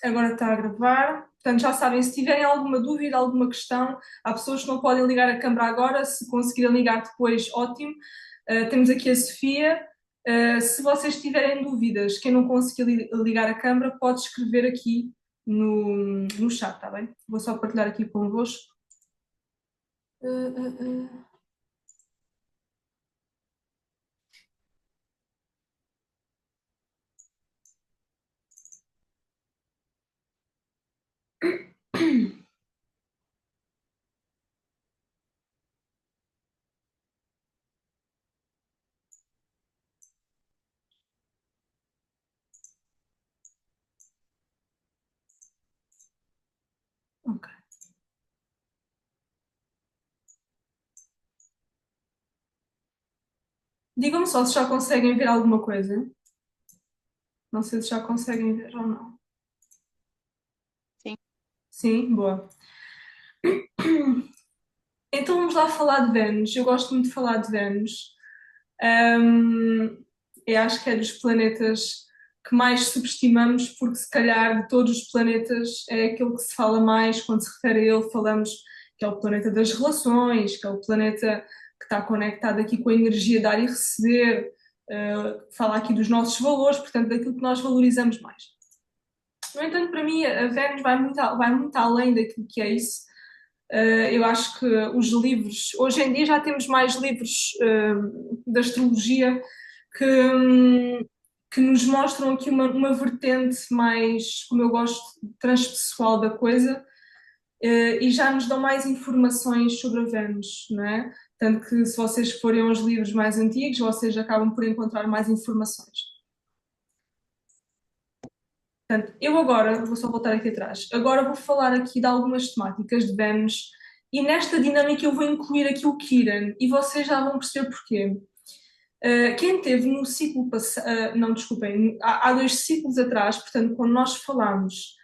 Agora está a gravar. Portanto, já sabem, se tiverem alguma dúvida, alguma questão, há pessoas que não podem ligar a câmara agora, se conseguirem ligar depois, ótimo. Temos aqui a Sofia. Se vocês tiverem dúvidas, quem não conseguir ligar a câmara, pode escrever aqui no chat, está bem? Vou só partilhar aqui convosco. Ok. Digam-me só se já conseguem ver alguma coisa. Não sei se já conseguem ver ou não. Sim. Sim, boa. Então vamos lá falar de Vênus. Eu gosto muito de falar de Vênus. Um, eu acho que é dos planetas que mais subestimamos, porque se calhar de todos os planetas é aquele que se fala mais quando se refere a ele, falamos que é o planeta das relações, que é o planeta que está conectado aqui com a energia de dar e receber, fala aqui dos nossos valores, portanto, daquilo que nós valorizamos mais. No entanto, para mim, a Vênus vai muito além daquilo que é isso. Eu acho que os livros, hoje em dia já temos mais livros da astrologia que, que nos mostram aqui uma vertente mais, como eu gosto, transpessoal da coisa, e já nos dão mais informações sobre a Vênus, não é? Tanto que se vocês forem aos livros mais antigos, vocês acabam por encontrar mais informações. Portanto, eu agora, vou só voltar aqui atrás, agora vou falar aqui de algumas temáticas de Vênus e nesta dinâmica eu vou incluir aqui o Kiran e vocês já vão perceber porquê. Quem teve no ciclo passado, não, desculpem, há 2 ciclos atrás, portanto, quando nós falámos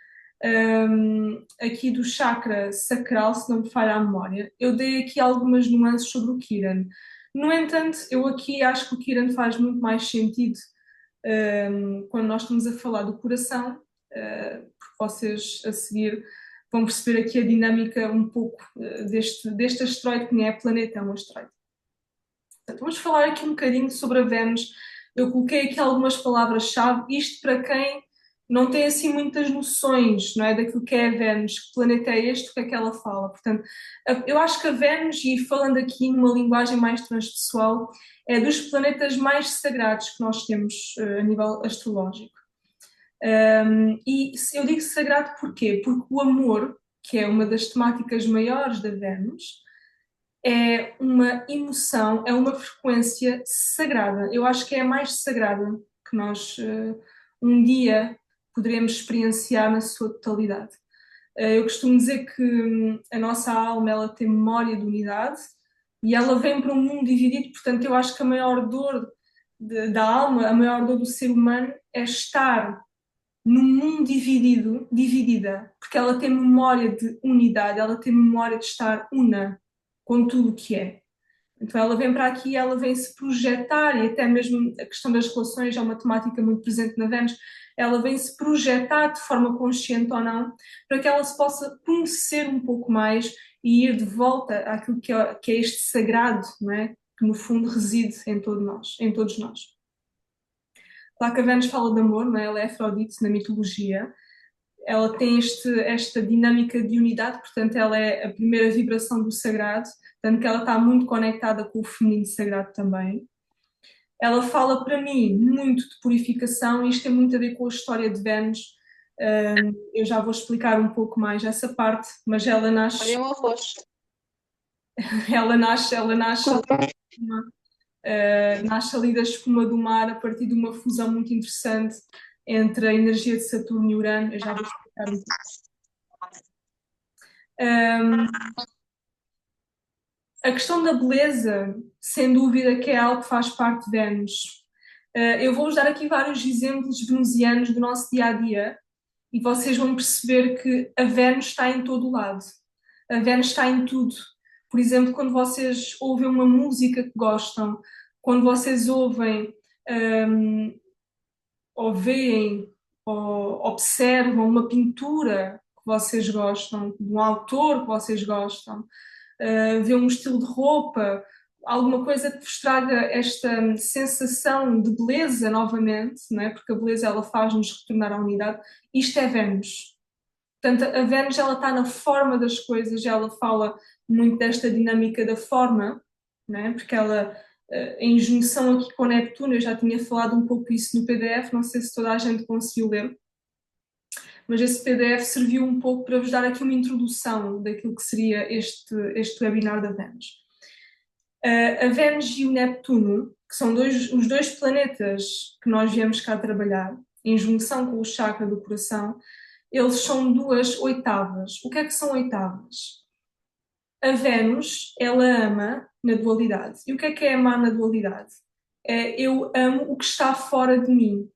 aqui do chakra sacral, se não me falha a memória, eu dei aqui algumas nuances sobre o Kiran. No entanto, eu aqui acho que o Kiran faz muito mais sentido quando nós estamos a falar do coração, porque vocês a seguir vão perceber aqui a dinâmica um pouco deste asteroide, que nem é planeta, é um asteroide. Portanto, vamos falar aqui um bocadinho sobre a Vênus. Eu coloquei aqui algumas palavras-chave, isto para quem não tem assim muitas noções, não é, daquilo que é a Vênus, que planeta é este, o que é que ela fala. Portanto, eu acho que a Vênus, e falando aqui numa linguagem mais transpessoal, é dos planetas mais sagrados que nós temos a nível astrológico. E eu digo sagrado porquê? Porque o amor, que é uma das temáticas maiores da Vênus, é uma emoção, é uma frequência sagrada. Eu acho que é a mais sagrada que nós um dia poderemos experienciar na sua totalidade. Eu costumo dizer que a nossa alma ela tem memória de unidade e ela vem para um mundo dividido, portanto eu acho que a maior dor da alma, a maior dor do ser humano é estar num mundo dividida, porque ela tem memória de unidade, ela tem memória de estar una com tudo o que é. Então ela vem para aqui, ela vem se projetar, e até mesmo a questão das relações é uma temática muito presente na Vênus, ela vem se projetar de forma consciente ou não, para que ela se possa conhecer um pouco mais e ir de volta àquilo que é este sagrado, não é? Que no fundo reside em todos nós. Claro que a Vênus fala de amor, não é? Ela é Afrodite na mitologia, ela tem esta dinâmica de unidade, portanto, ela é a primeira vibração do sagrado, tanto que ela está muito conectada com o feminino sagrado também. Ela fala para mim muito de purificação, e isto tem muito a ver com a história de Vênus. Eu já vou explicar um pouco mais essa parte, mas Olha o arroz. nasce ali da espuma do mar a partir de uma fusão muito interessante entre a energia de Saturno e Urano. Eu já vou explicar um pouco. Um, A questão da beleza, sem dúvida que é algo que faz parte de Vênus. Eu vou-vos dar aqui vários exemplos venusianos do nosso dia a dia e vocês vão perceber que a Vênus está em todo o lado. A Vênus está em tudo. Por exemplo, quando vocês ouvem uma música que gostam, quando vocês ouvem ou veem ou observam uma pintura que vocês gostam, de um autor que vocês gostam, vê um estilo de roupa, alguma coisa que vos traga esta sensação de beleza novamente, não é? Porque a beleza ela faz-nos retornar à unidade. Isto é Vênus. Portanto, a Vênus ela está na forma das coisas, ela fala muito desta dinâmica da forma, não é? Porque ela, em junção aqui com Neptuno, eu já tinha falado um pouco isso no PDF, não sei se toda a gente conseguiu ler, mas esse PDF serviu um pouco para vos dar aqui uma introdução daquilo que seria este webinar da Vênus. A Vênus e o Neptuno, que são os dois planetas que nós viemos cá trabalhar, em junção com o chakra do coração, eles são duas oitavas. O que é que são oitavas? A Vênus, ela ama na dualidade. E o que é amar na dualidade? É eu amo o que está fora de mim.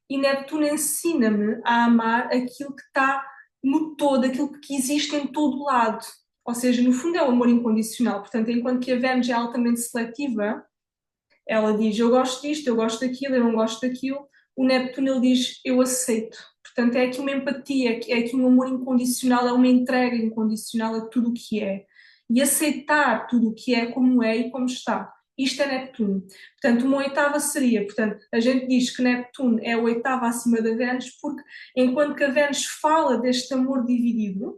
E Neptuno ensina-me a amar aquilo que está no todo, aquilo que existe em todo o lado. Ou seja, no fundo é o amor incondicional. Portanto, enquanto que a Vênus é altamente seletiva, ela diz eu gosto disto, eu gosto daquilo, eu não gosto daquilo. O Neptuno ele diz eu aceito. Portanto, é aqui uma empatia, é aqui um amor incondicional, é uma entrega incondicional a tudo o que é. E aceitar tudo o que é como é e como está. Isto é Neptuno. Portanto, uma oitava seria, portanto, a gente diz que Neptuno é a oitava acima da Vênus, porque enquanto que a Vênus fala deste amor dividido,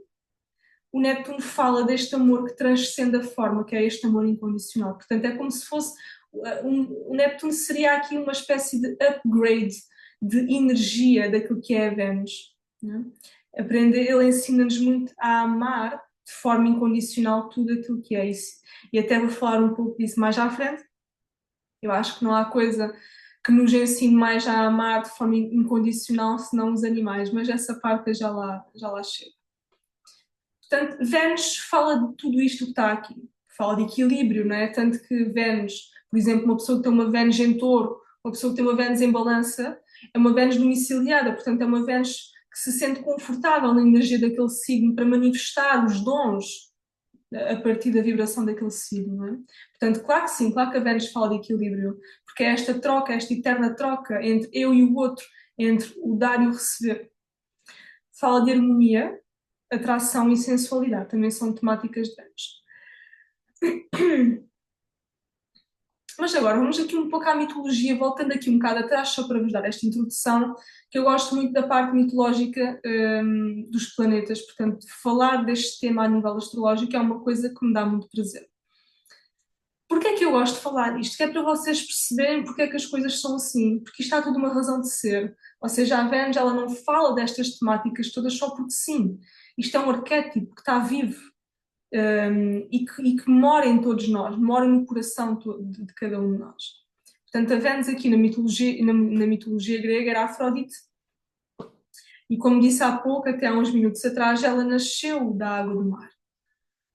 o Neptuno fala deste amor que transcende a forma, que é este amor incondicional. Portanto, é como se fosse. O Neptuno seria aqui uma espécie de upgrade de energia daquilo que é a Vênus. Né? Aprender, ele ensina-nos muito a amar de forma incondicional tudo aquilo que é isso. E até vou falar um pouco disso mais à frente. Eu acho que não há coisa que nos ensine mais a amar de forma incondicional senão os animais, mas essa parte eu já lá chego. Portanto, Vênus fala de tudo isto que está aqui. Fala de equilíbrio, não é? Tanto que Vênus, por exemplo, uma pessoa que tem uma Vênus em touro, uma pessoa que tem uma Vênus em balança, é uma Vênus domiciliada, portanto é uma Vênus que se sente confortável na energia daquele signo para manifestar os dons a partir da vibração daquele signo, não é? Portanto, claro que sim, claro que a Vênus fala de equilíbrio, porque é esta troca, esta eterna troca entre eu e o outro, entre o dar e o receber. Fala de harmonia, atração e sensualidade, também são temáticas de Vênus. Mas agora vamos aqui um pouco à mitologia, voltando aqui um bocado atrás, só para vos dar esta introdução, que eu gosto muito da parte mitológica dos planetas, portanto, falar deste tema a nível astrológico é uma coisa que me dá muito prazer. Porquê é que eu gosto de falar isto? Que é para vocês perceberem porque é que as coisas são assim, porque isto há toda uma razão de ser. Ou seja, a Vênus ela não fala destas temáticas todas só porque sim. Isto é um arquétipo que está vivo e que mora em todos nós, mora no coração de cada um de nós. Portanto, a Vênus aqui na mitologia grega era Afrodite. E como disse há pouco, até há uns minutos atrás, ela nasceu da água do mar.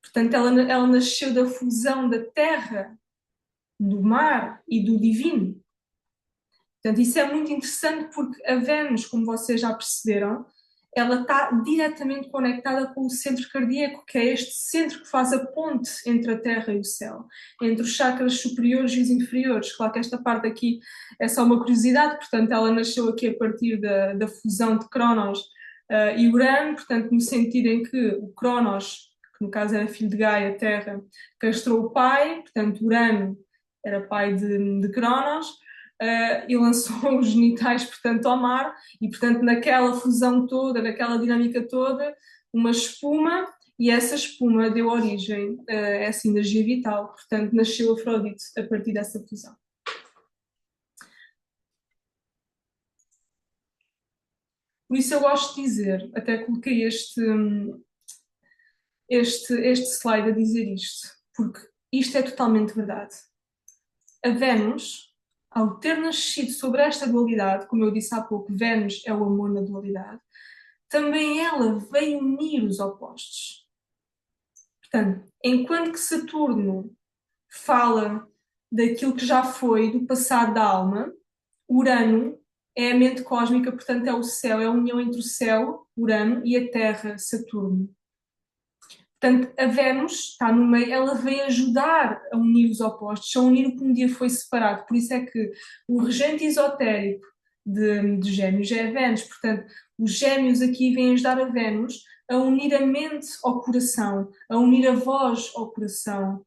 Portanto, ela nasceu da fusão da terra, do mar e do divino. Portanto, isso é muito interessante porque a Vênus, como vocês já perceberam, ela está diretamente conectada com o centro cardíaco, que é este centro que faz a ponte entre a Terra e o céu, entre os chakras superiores e os inferiores. Claro que esta parte aqui é só uma curiosidade, portanto, ela nasceu aqui a partir da fusão de Cronos e Urano, portanto, no sentido em que o Cronos, que no caso era filho de Gaia, Terra, castrou o pai, portanto, Urano era pai de Cronos. E lançou os genitais, portanto, ao mar, e, portanto, naquela fusão toda, naquela dinâmica toda, uma espuma, e essa espuma deu origem a essa energia vital, portanto, nasceu Afrodite a partir dessa fusão. Por isso eu gosto de dizer, até coloquei este slide a dizer isto, porque isto é totalmente verdade. A Vênus, ao ter nascido sobre esta dualidade, como eu disse há pouco, Vênus é o amor na dualidade, também ela veio unir os opostos. Portanto, enquanto que Saturno fala daquilo que já foi, do passado da alma, Urano é a mente cósmica, portanto é o céu, é a união entre o céu, Urano, e a Terra, Saturno. Portanto, a Vênus está no meio, ela vem ajudar a unir os opostos, a unir o que um dia foi separado. Por isso é que o regente esotérico de Gêmeos é a Vênus. Portanto, os Gêmeos aqui vêm ajudar a Vênus a unir a mente ao coração, a unir a voz ao coração.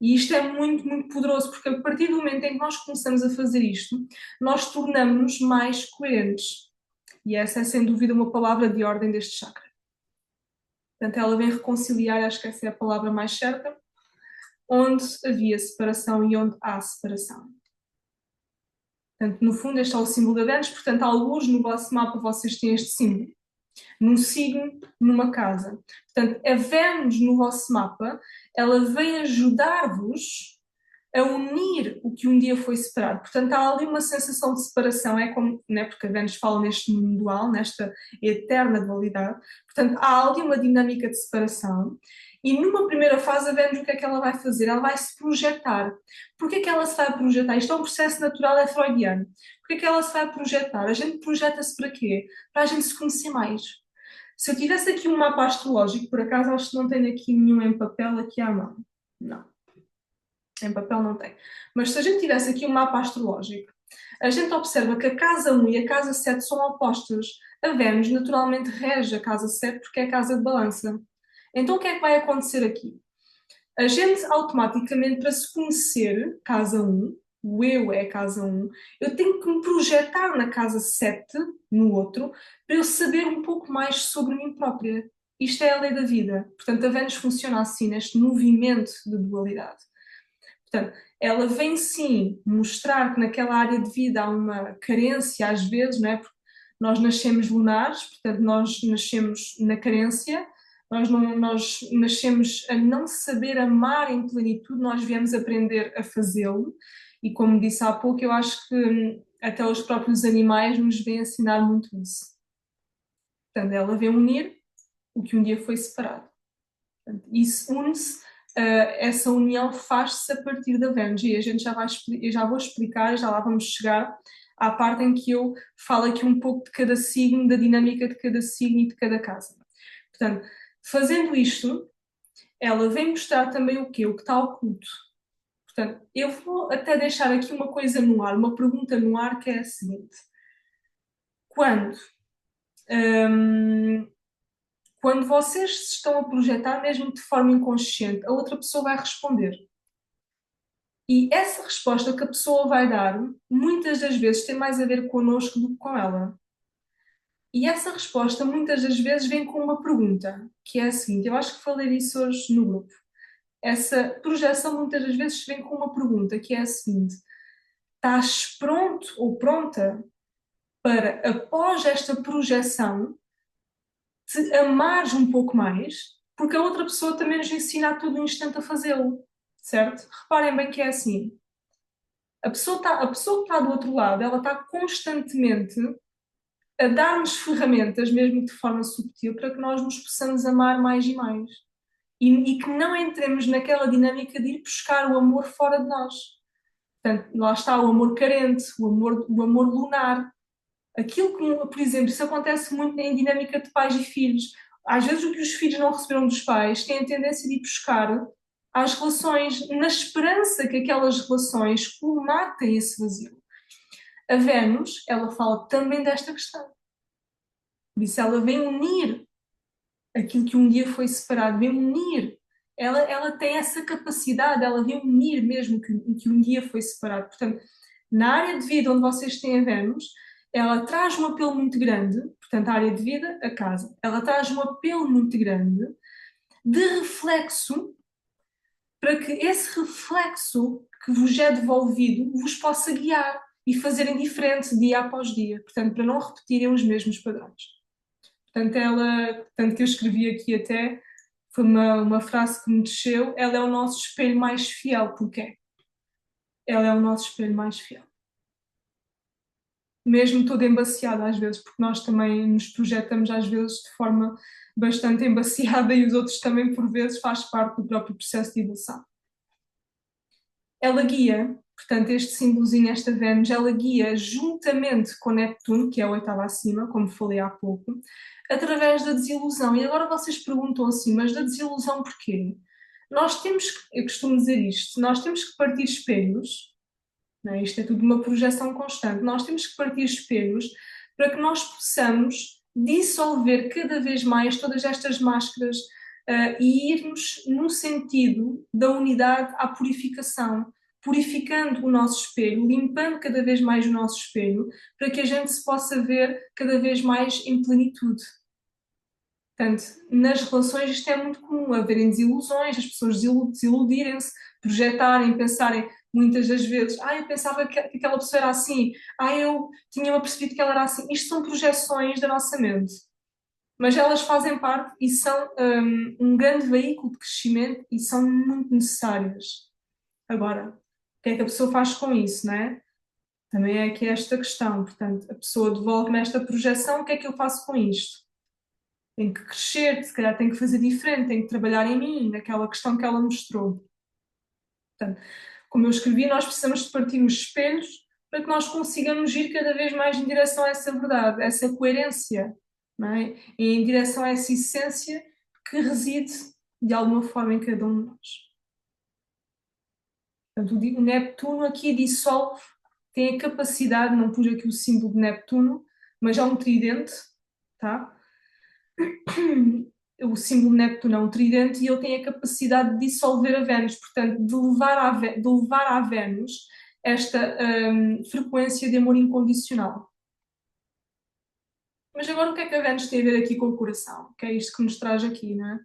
E isto é muito, muito poderoso, porque a partir do momento em que nós começamos a fazer isto, nós tornamos-nos mais coerentes. E essa é, sem dúvida, uma palavra de ordem deste chakra. Portanto, ela vem reconciliar, acho que essa é a palavra mais certa, onde havia separação e onde há separação. Portanto, no fundo, este é o símbolo da Vênus, portanto, alguns no vosso mapa vocês têm este símbolo. Num signo, numa casa. Portanto, a Vênus no vosso mapa, ela vem ajudar-vos a unir o que um dia foi separado. Portanto, há ali uma sensação de separação, é como, né, porque a Vênus fala neste mundo dual, nesta eterna dualidade. Portanto, há ali uma dinâmica de separação. E numa primeira fase, a Vênus, o que é que ela vai fazer? Ela vai se projetar. Porquê que ela se vai projetar? Isto é um processo natural, é freudiano. Porquê que ela se vai projetar? A gente projeta-se para quê? Para a gente se conhecer mais. Se eu tivesse aqui um mapa astrológico, por acaso acho que não tenho aqui nenhum em papel aqui à mão. Não. Em papel não tem. Mas se a gente tivesse aqui um mapa astrológico, a gente observa que a casa 1 e a casa 7 são opostas. A Vênus naturalmente rege a casa 7 porque é a casa de balança. Então o que é que vai acontecer aqui? A gente automaticamente, para se conhecer, casa 1, o eu é a casa 1, eu tenho que me projetar na casa 7, no outro, para eu saber um pouco mais sobre mim própria. Isto é a lei da vida. Portanto, a Vênus funciona assim, neste movimento de dualidade. Portanto, ela vem sim mostrar que naquela área de vida há uma carência às vezes, não é? Porque nós nascemos lunares, portanto nós nascemos na carência, nós nascemos a não saber amar em plenitude, nós viemos aprender a fazê-lo e como disse há pouco, eu acho que até os próprios animais nos vêm ensinar muito isso. Portanto, ela vem unir o que um dia foi separado. Portanto, isso une-se. Essa união faz-se a partir da Vênus e a gente eu já vou explicar, já lá vamos chegar à parte em que eu falo aqui um pouco de cada signo, da dinâmica de cada signo e de cada casa. Portanto, fazendo isto, ela vem mostrar também o quê? O que está oculto. Portanto, eu vou até deixar aqui uma coisa no ar, uma pergunta no ar que é a seguinte. Quando quando vocês se estão a projetar, mesmo de forma inconsciente, a outra pessoa vai responder. E essa resposta que a pessoa vai dar, muitas das vezes tem mais a ver connosco do que com ela. E essa resposta, muitas das vezes, vem com uma pergunta, que é a seguinte: eu acho que falei disso hoje no grupo. Essa projeção, muitas das vezes, vem com uma pergunta, que é a seguinte: estás pronto ou pronta para, após esta projeção, te amares um pouco mais, porque a outra pessoa também nos ensina a todo instante a fazê-lo, certo? Reparem bem que é assim. A pessoa que está do outro lado, ela está constantemente a dar-nos ferramentas, mesmo de forma subtil, para que nós nos possamos amar mais e mais. E que não entremos naquela dinâmica de ir buscar o amor fora de nós. Portanto, lá está o amor carente, o amor lunar. Aquilo que, por exemplo, isso acontece muito em dinâmica de pais e filhos. Às vezes o que os filhos não receberam dos pais têm a tendência de ir buscar às relações, na esperança que aquelas relações colmatem esse vazio. A Vênus, ela fala também desta questão. Por isso ela vem unir aquilo que um dia foi separado, vem unir. Ela tem essa capacidade, ela vem unir mesmo que um dia foi separado. Portanto, na área de vida onde vocês têm a Vênus, ela traz um apelo muito grande, portanto, a área de vida, a casa, ela traz um apelo muito grande de reflexo para que esse reflexo que vos é devolvido vos possa guiar e fazerem diferente dia após dia, portanto, para não repetirem os mesmos padrões. Portanto, que eu escrevi aqui até, foi uma frase que me desceu, ela é o nosso espelho mais fiel, porquê? Ela é o nosso espelho mais fiel. Mesmo toda embaciada às vezes, porque nós também nos projetamos às vezes de forma bastante embaciada e os outros também por vezes faz parte do próprio processo de evolução. Ela guia, portanto este símbolozinho, esta Vênus, ela guia juntamente com Neptuno, que é o oitavo acima, como falei há pouco, através da desilusão. E agora vocês perguntam assim, mas da desilusão porquê? Nós temos, eu costumo dizer isto, nós temos que partir espelhos não é? Isto é tudo uma projeção constante. Nós temos que partir espelhos para que nós possamos dissolver cada vez mais todas estas máscaras e irmos no sentido da unidade à purificação, purificando o nosso espelho, limpando cada vez mais o nosso espelho, para que a gente se possa ver cada vez mais em plenitude. Portanto, nas relações isto é muito comum, haverem desilusões, as pessoas desiludirem-se, projetarem, pensarem muitas das vezes, eu pensava que aquela pessoa era assim, eu tinha-me apercebido que ela era assim. Isto são projeções da nossa mente, mas elas fazem parte e são um grande veículo de crescimento e são muito necessárias. Agora, o que é que a pessoa faz com isso, não é? Também é aqui esta questão. Portanto, a pessoa devolve-me esta projeção, o que é que eu faço com isto? Tenho que crescer, se calhar tenho que fazer diferente, tenho que trabalhar em mim, naquela questão que ela mostrou. Portanto, como eu escrevi, nós precisamos de partir os espelhos para que nós consigamos ir cada vez mais em direção a essa verdade, a essa coerência, não é? E em direção a essa essência que reside de alguma forma em cada um de nós. Portanto, o Neptuno aqui dissolve, tem a capacidade, não pus aqui o símbolo de Neptuno, mas é um tridente, tá? O símbolo de Neptuno é um tridente e ele tem a capacidade de dissolver a Vênus, portanto, de levar à Vênus esta frequência de amor incondicional. Mas agora o que é que a Vênus tem a ver aqui com o coração? Que é isto que nos traz aqui, não é?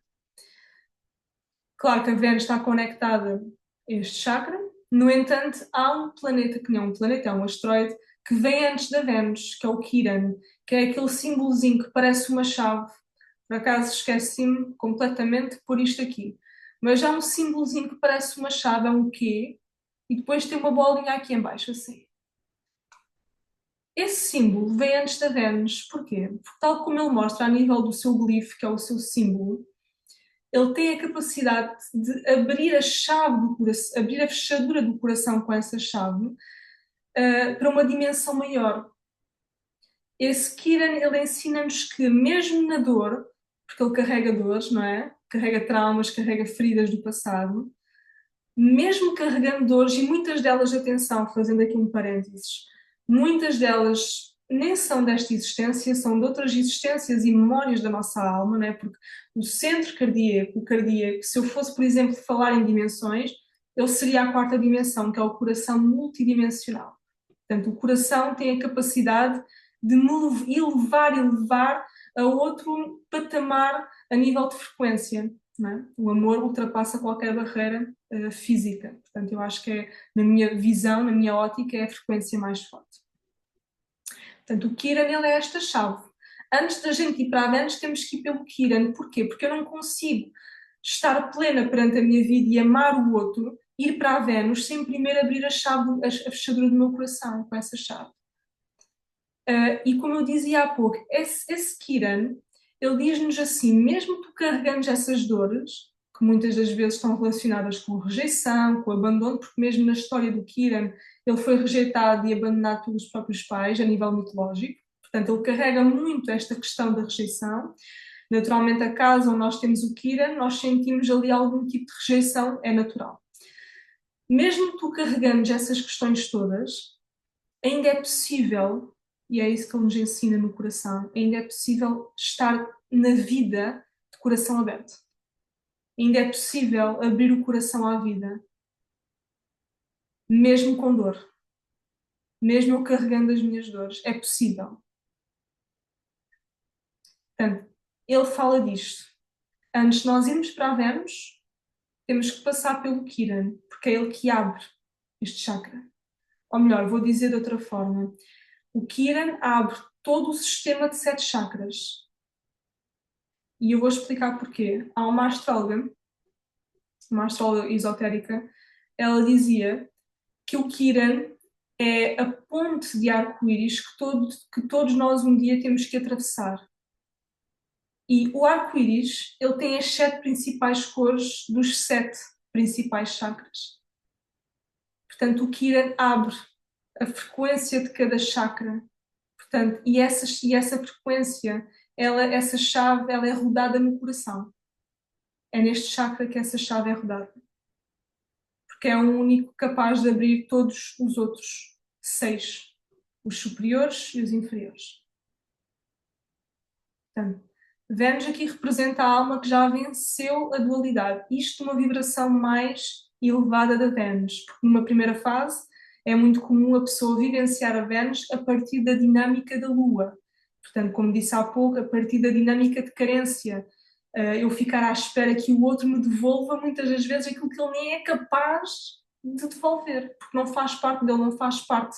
Claro que a Vênus está conectada a este chakra, no entanto, há um planeta que não é um planeta, é um asteroide, que vem antes da Vênus, que é o Quiron, que é aquele símbolozinho que parece uma chave. Por acaso esqueci-me completamente de pôr isto aqui. Mas há um símbolozinho que parece uma chave, é um Q, e depois tem uma bolinha aqui em baixo, assim. Esse símbolo vem antes da Vênus. Porquê? Porque tal como ele mostra a nível do seu glifo, que é o seu símbolo, ele tem a capacidade de abrir a chave do coração, abrir a fechadura do coração com essa chave, para uma dimensão maior. Esse Kiran, ele ensina-nos que mesmo na dor, porque ele carrega dores, não é? Carrega traumas, carrega feridas do passado, mesmo carregando dores, e muitas delas, atenção, fazendo aqui um parênteses, muitas delas nem são desta existência, são de outras existências e memórias da nossa alma, não é? Porque o centro cardíaco, o cardíaco, se eu fosse, por exemplo, falar em dimensões, ele seria a quarta dimensão, que é o coração multidimensional. Portanto, o coração tem a capacidade de me elevar a outro patamar a nível de frequência. Não é? O amor ultrapassa qualquer barreira física. Portanto, eu acho que é, na minha visão, na minha ótica, é a frequência mais forte. Portanto, o Kiran, ele é esta chave. Antes da gente ir para a Vênus, temos que ir pelo Kiran. Porquê? Porque eu não consigo estar plena perante a minha vida e amar o outro, ir para a Vênus, sem primeiro abrir a fechadura do meu coração com essa chave. E como eu dizia há pouco, esse Kiran, ele diz-nos assim, mesmo tu carregando essas dores, que muitas das vezes estão relacionadas com rejeição, com abandono, porque mesmo na história do Kiran, ele foi rejeitado e abandonado pelos próprios pais, a nível mitológico. Portanto, ele carrega muito esta questão da rejeição. Naturalmente, a casa onde nós temos o Kiran, nós sentimos ali algum tipo de rejeição, é natural. Mesmo tu carregando essas questões todas, ainda é possível, e é isso que ele nos ensina no coração, ainda é possível estar na vida de coração aberto. Ainda é possível abrir o coração à vida, mesmo com dor. Mesmo eu carregando as minhas dores. É possível. Portanto, ele fala disto. Antes de nós irmos para a Vênus, temos que passar pelo Kiran, porque é ele que abre este chakra. Ou melhor, vou dizer de outra forma. O Kiran abre todo o sistema de 7 chakras. E eu vou explicar porquê. Há uma astróloga esotérica, ela dizia que o Kiran é a ponte de arco-íris que todos nós um dia temos que atravessar. E o arco-íris, ele tem as 7 principais cores dos 7 principais chakras. Portanto, o Kiran abre a frequência de cada chakra. Portanto, e essa frequência, essa chave, ela é rodada no coração. É neste chakra que essa chave é rodada. porque é o único capaz de abrir todos os outros seis, os superiores e os inferiores. Portanto, Vênus aqui representa a alma que já venceu a dualidade. Isto numa vibração mais elevada da Vênus, porque numa primeira fase é muito comum a pessoa vivenciar a Vênus a partir da dinâmica da Lua. Portanto, como disse há pouco, a partir da dinâmica de carência. Eu ficar à espera que o outro me devolva muitas das vezes aquilo que ele nem é capaz de devolver, porque não faz parte dele, não faz parte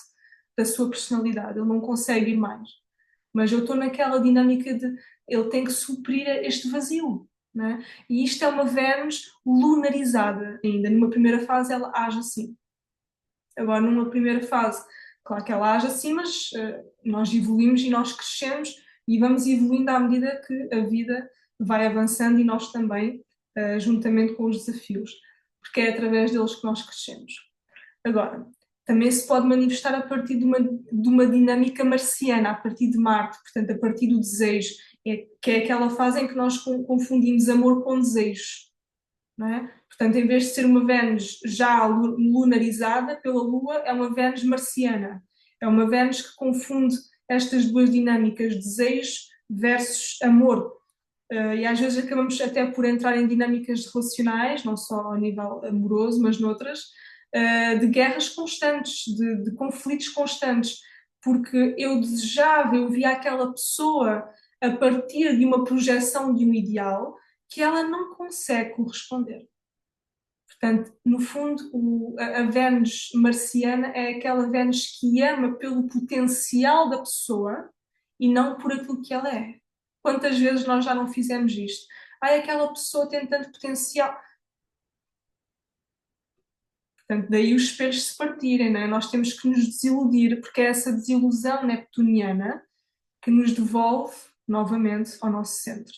da sua personalidade, ele não consegue ir mais. Mas eu estou naquela dinâmica de ele tem que suprir este vazio, não é? E isto é uma Vênus lunarizada ainda. Numa primeira fase ela age assim. Agora, numa primeira fase, claro que ela age assim, mas nós evoluímos e nós crescemos e vamos evoluindo à medida que a vida vai avançando e nós também, juntamente com os desafios, porque é através deles que nós crescemos. Agora, também se pode manifestar a partir de uma dinâmica marciana, a partir de Marte, portanto, a partir do desejo, que é aquela fase em que nós confundimos amor com desejo, não é? Portanto, em vez de ser uma Vênus já lunarizada pela Lua, é uma Vênus marciana. É uma Vênus que confunde estas duas dinâmicas, desejo versus amor. E às vezes acabamos até por entrar em dinâmicas relacionais, não só ao nível amoroso, mas noutras, de guerras constantes, de conflitos constantes, porque eu desejava, eu via aquela pessoa a partir de uma projeção de um ideal que ela não consegue corresponder. Portanto, no fundo, a Vênus marciana é aquela Vênus que ama pelo potencial da pessoa e não por aquilo que ela é. Quantas vezes nós já não fizemos isto? Ai, aquela pessoa tem tanto potencial. Portanto, daí os espelhos se partirem, não é? Nós temos que nos desiludir, porque é essa desilusão neptuniana que nos devolve novamente ao nosso centro.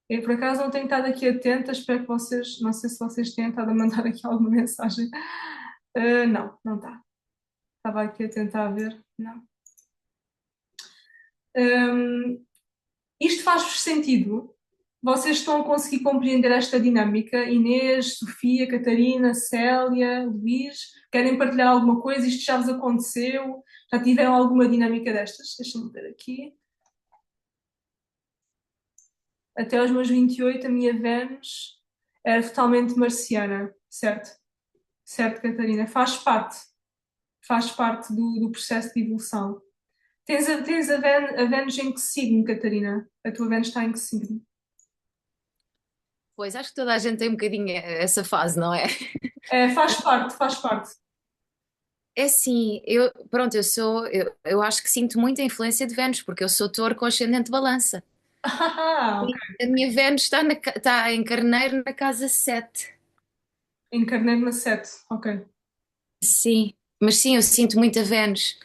Eu, por acaso, não tenho estado aqui atenta, espero que vocês, não sei se vocês têm estado a mandar aqui alguma mensagem. Não, não está. Estava aqui a tentar ver, não. Isto faz-vos sentido? Vocês estão a conseguir compreender esta dinâmica? Inês, Sofia, Catarina, Célia, Luís, querem partilhar alguma coisa? Isto já vos aconteceu? Já tiveram alguma dinâmica destas? Deixa-me ver aqui. Até aos meus 28, a minha Vênus era totalmente marciana, certo? Certo, Catarina? Faz parte do processo de evolução. Tens a Vênus em que signo, Catarina? A tua Vênus está em que signo? Pois, acho que toda a gente tem um bocadinho essa fase, não é? É, faz parte, faz parte. É assim, pronto, eu acho que sinto muita influência de Vênus, porque eu sou touro com ascendente de balança. Ah, ok. A minha Vênus está em Carneiro na casa 7. Em Carneiro na 7, ok. Sim, mas sim, eu sinto muita Vênus.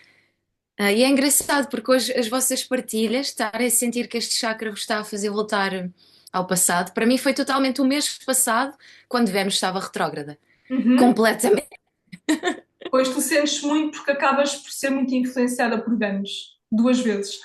E é engraçado porque hoje as vossas partilhas, estarem a sentir que este chakra vos está a fazer voltar ao passado, para mim foi totalmente o mês passado, quando Vênus estava retrógrada. Uhum. Completamente. Pois tu sentes muito porque acabas por ser muito influenciada por Vênus. Duas vezes.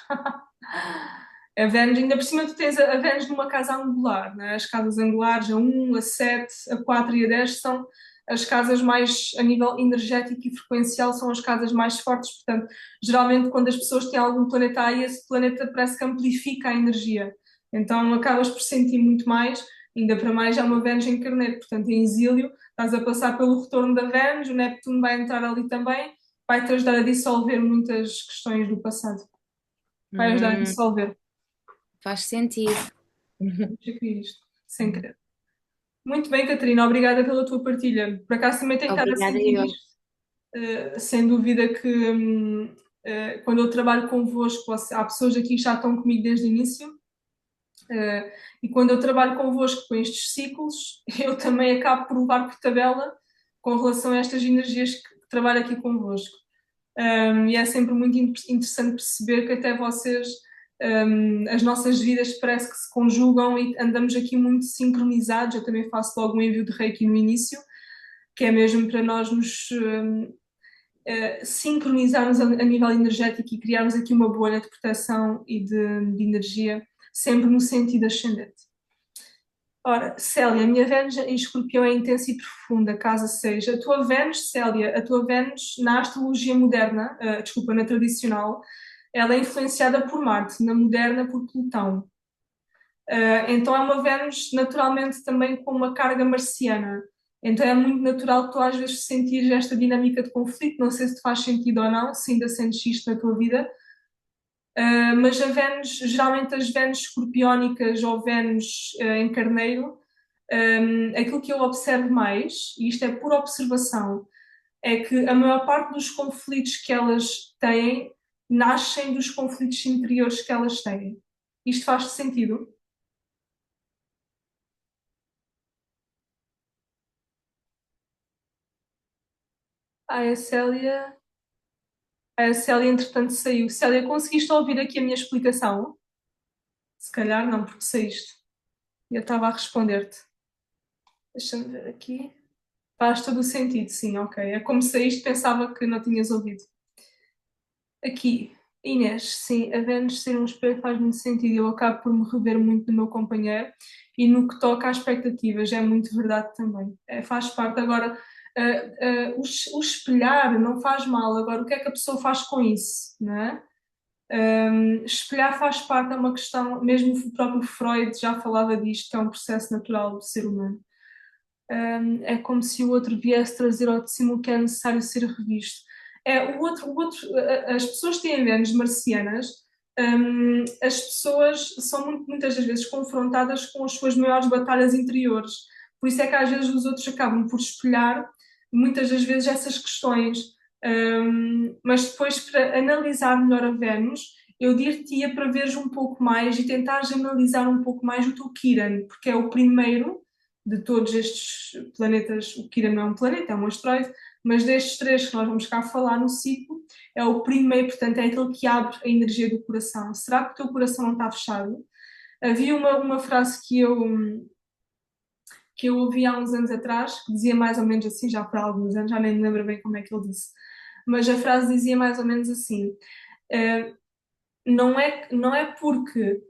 A Vênus, ainda por cima tu tens a Vênus numa casa angular, né? As casas angulares, a 1, a 7, a 4 e a 10 são as casas mais, a nível energético e frequencial, são as casas mais fortes. Portanto, geralmente quando as pessoas têm algum planeta aí, esse planeta parece que amplifica a energia. Então acabas por sentir muito mais, ainda para mais é uma Vênus em Carneiro, portanto em exílio, estás a passar pelo retorno da Vênus, o Neptuno vai entrar ali também, vai-te ajudar a dissolver muitas questões do passado. Vai ajudar a dissolver. Faz sentido. Deixa aqui isto, sem querer. Muito bem, Catarina, obrigada pela tua partilha. Por acaso também tenho estado a Obrigada, sentir eu. isto. Sem dúvida que quando eu trabalho convosco, há pessoas aqui que já estão comigo desde o início, e quando eu trabalho convosco com estes ciclos, eu também acabo por levar por tabela com relação a estas energias que trabalho aqui convosco. E é sempre muito interessante perceber que até vocês, as nossas vidas parece que se conjugam e andamos aqui muito sincronizados. Eu também faço logo um envio de Reiki no início, que é mesmo para nós nos sincronizarmos a nível energético e criarmos aqui uma bolha de proteção e de energia, sempre no sentido ascendente. Ora, Célia, a minha Vênus em Escorpião é intensa e profunda, casa 6. A tua Vênus, Célia, a tua Vênus na astrologia moderna, desculpa, na tradicional, ela é influenciada por Marte, na moderna por Plutão. Então é uma Vênus naturalmente também com uma carga marciana. Então é muito natural que tu às vezes sentires esta dinâmica de conflito, não sei se te faz sentido ou não, se ainda sentes isto na tua vida. Mas a Vênus, geralmente as Vênus escorpiónicas ou Vênus em carneiro, aquilo que eu observo mais, e isto é por observação, é que a maior parte dos conflitos que elas têm nascem dos conflitos interiores que elas têm. Isto faz sentido? Ah, a Célia entretanto saiu. Célia, conseguiste ouvir aqui a minha explicação? Se calhar não, porque saíste. Eu estava a responder-te. Deixa-me ver aqui. Faz todo o sentido, sim, ok. É como saíste, pensava que não tinhas ouvido. Aqui, Inês, sim, a Vênus ser um espelho faz muito sentido. Eu acabo por me rever muito no meu companheiro e no que toca às expectativas, é muito verdade também. Faz parte. Agora, o espelhar não faz mal. Agora, o que é que a pessoa faz com isso, não é? Espelhar faz parte, é uma questão, mesmo o próprio Freud já falava disto, que é um processo natural do ser humano. É como se o outro viesse trazer ao de cima o que é necessário ser revisto. As pessoas que têm Vênus marcianas, as pessoas são muitas das vezes confrontadas com as suas maiores batalhas interiores. Por isso é que às vezes os outros acabam por espelhar muitas das vezes essas questões. Mas depois, para analisar melhor a Vênus, eu dir-te-ia para veres um pouco mais e tentares analisar um pouco mais o teu Quiran, porque é o primeiro de todos estes planetas. O Quiran não é um planeta, é um asteroide, mas destes três que nós vamos cá falar no ciclo, é o primeiro, portanto, é aquele que abre a energia do coração. Será que o teu coração não está fechado? Havia uma frase que eu ouvi há uns anos atrás, que dizia mais ou menos assim, já por alguns anos, já nem me lembro bem como é que ele disse, mas a frase dizia mais ou menos assim: uh, não é porque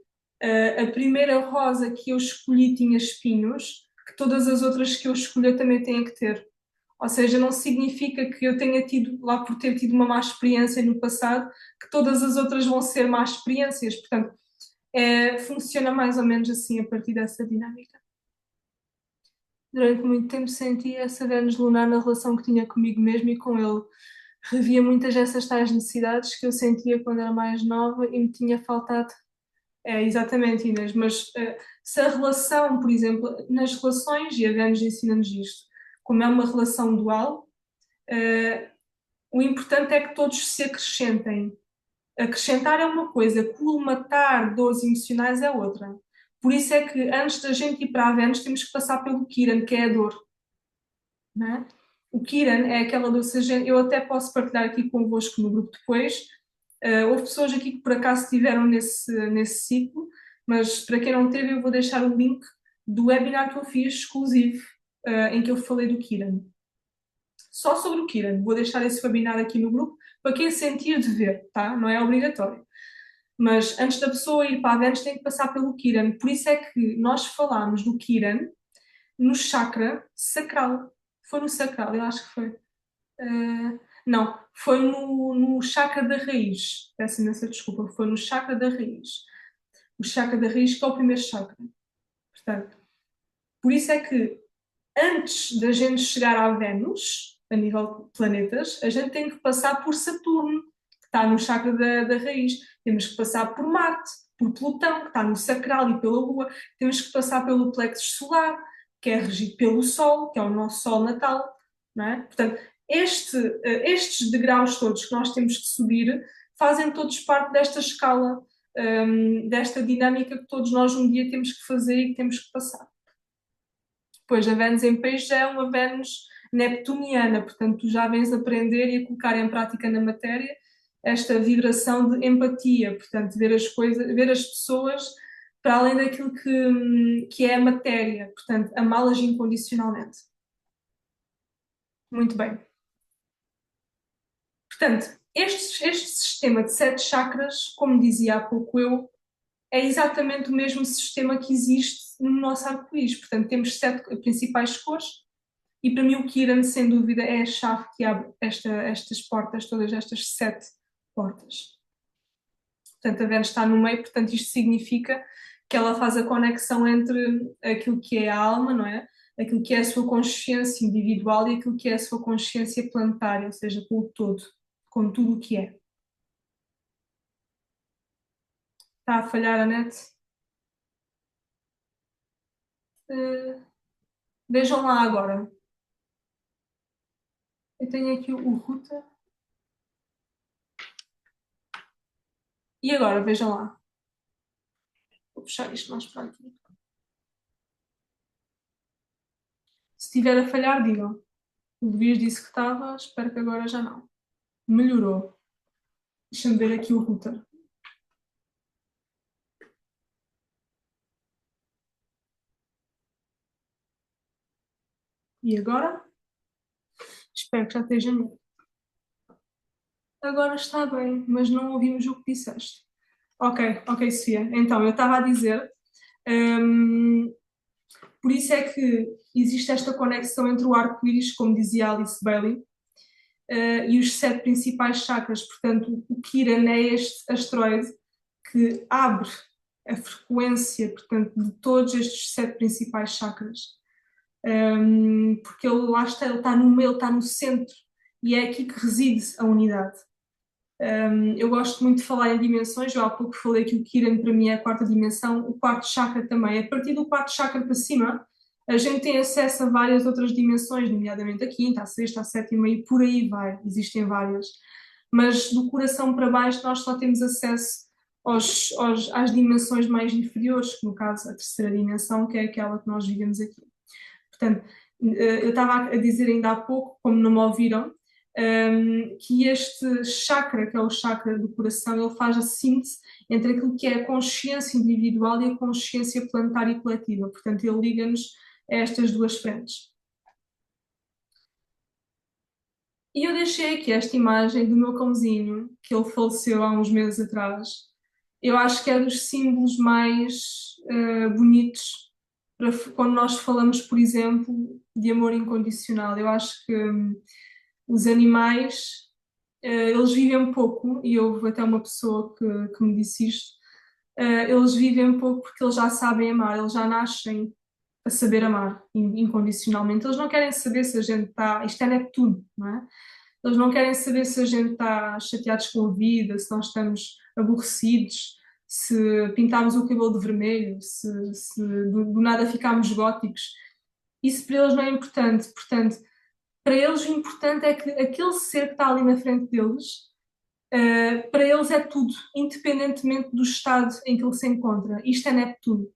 a primeira rosa que eu escolhi tinha espinhos, que todas as outras que eu escolher também têm que ter. Ou seja, não significa que eu tenha tido, lá por ter tido uma má experiência no passado, que todas as outras vão ser más experiências. Portanto, funciona mais ou menos assim a partir dessa dinâmica. Durante muito tempo senti essa Vênus lunar na relação que tinha comigo mesmo e com ele. Revia muitas dessas tais necessidades que eu sentia quando era mais nova e me tinha faltado. É, exatamente, Inês, mas se a relação, por exemplo, nas relações, e a Vênus ensina-nos isto, como é uma relação dual, eh, o importante é que todos se acrescentem. Acrescentar é uma coisa, colmatar dores emocionais é outra. Por isso é que antes da gente ir para a Vênus temos que passar pelo Kiran, que é a dor, não é? O Kiran é aquela dor, seja, eu até posso partilhar aqui convosco no grupo depois. Houve pessoas aqui que por acaso estiveram nesse ciclo, mas para quem não teve, eu vou deixar o link do webinar que eu fiz exclusivo, em que eu falei do Kiran. Só sobre o Kiran. Vou deixar esse webinar aqui no grupo para quem sentir de ver, tá? Não é obrigatório. Mas antes da pessoa ir para a Vênus tem que passar pelo Kiran. Por isso é que nós falámos do Kiran no chakra sacral. Foi no sacral, eu acho que foi. Não, foi no chakra da raiz. Peço imensa desculpa, foi no chakra da raiz. O chakra da raiz que é o primeiro chakra. Portanto, por isso é que antes da gente chegar à Vênus, a nível de planetas, a gente tem que passar por Saturno, que está no chakra da raiz. Temos que passar por Marte, por Plutão, que está no sacral e pela Lua. Temos que passar pelo plexo solar, que é regido pelo Sol, que é o nosso Sol natal. Não é? Portanto, estes degraus todos que nós temos que subir fazem todos parte desta escala, desta dinâmica que todos nós um dia temos que fazer e que temos que passar. Pois a Vênus em Peixe já é uma Vênus neptuniana, portanto, tu já vens aprender e a colocar em prática na matéria esta vibração de empatia, portanto, ver as coisas, ver as pessoas para além daquilo que é a matéria, portanto, amá-las incondicionalmente. Muito bem. Portanto, este sistema de 7 chakras, como dizia há pouco eu, é exatamente o mesmo sistema que existe no nosso arco-íris. Portanto, temos 7 principais cores e para mim o Kiran, sem dúvida, é a chave que abre estas portas, todas estas 7 portas. Portanto, a Vênus está no meio, portanto, isto significa que ela faz a conexão entre aquilo que é a alma, não é? Aquilo que é a sua consciência individual e aquilo que é a sua consciência planetária, ou seja, com o todo, com tudo o que é. Está a falhar a net? Eh, Vejam lá agora. Eu tenho aqui o router. E agora, vejam lá. Vou puxar isto mais para aqui. Se estiver a falhar, digam. O Luís disse que estava, espero que agora já não. Melhorou. Deixa-me ver aqui o router. E agora? Espero que já esteja melhor. Agora está bem, mas não ouvimos o que disseste. Ok, ok, Sofia. Então, eu estava a dizer, hum, por isso é que existe esta conexão entre o arco-íris, como dizia Alice Bailey, e os 7 principais chakras. Portanto, o Kiran é este asteroide que abre a frequência, portanto, de todos estes 7 principais chakras. Porque ele lá está, ele está no meio, ele está no centro, e é aqui que reside a unidade. Eu gosto muito de falar em dimensões, eu há pouco falei que o Kiran para mim é a 4ª dimensão, o 4º chakra também. A partir do 4º chakra para cima, a gente tem acesso a várias outras dimensões, nomeadamente a 5ª, a 6ª, a 7ª e por aí vai, existem várias. Mas do coração para baixo nós só temos acesso às dimensões mais inferiores, que no caso a 3ª dimensão, que é aquela que nós vivemos aqui. Portanto, eu estava a dizer ainda há pouco, como não me ouviram, que este chakra, que é o chakra do coração, ele faz a síntese entre aquilo que é a consciência individual e a consciência planetária e coletiva. Portanto, ele liga-nos a estas duas frentes. E eu deixei aqui esta imagem do meu cãozinho, que ele faleceu há uns meses atrás. Eu acho que é dos símbolos mais bonitos quando nós falamos, por exemplo, de amor incondicional. Eu acho que os animais, eles vivem pouco, e houve até uma pessoa que me disse isto, eles vivem pouco porque eles já sabem amar, eles já nascem a saber amar incondicionalmente. Eles não querem saber se a gente está. Isto é Neptuno, não é? Eles não querem saber se a gente está chateados com a vida, se nós estamos aborrecidos, se pintámos o cabelo de vermelho, se do nada ficámos góticos. Isso para eles não é importante. Portanto, para eles o importante é que aquele ser que está ali na frente deles, para eles é tudo, independentemente do estado em que ele se encontra. Isto é Neptuno.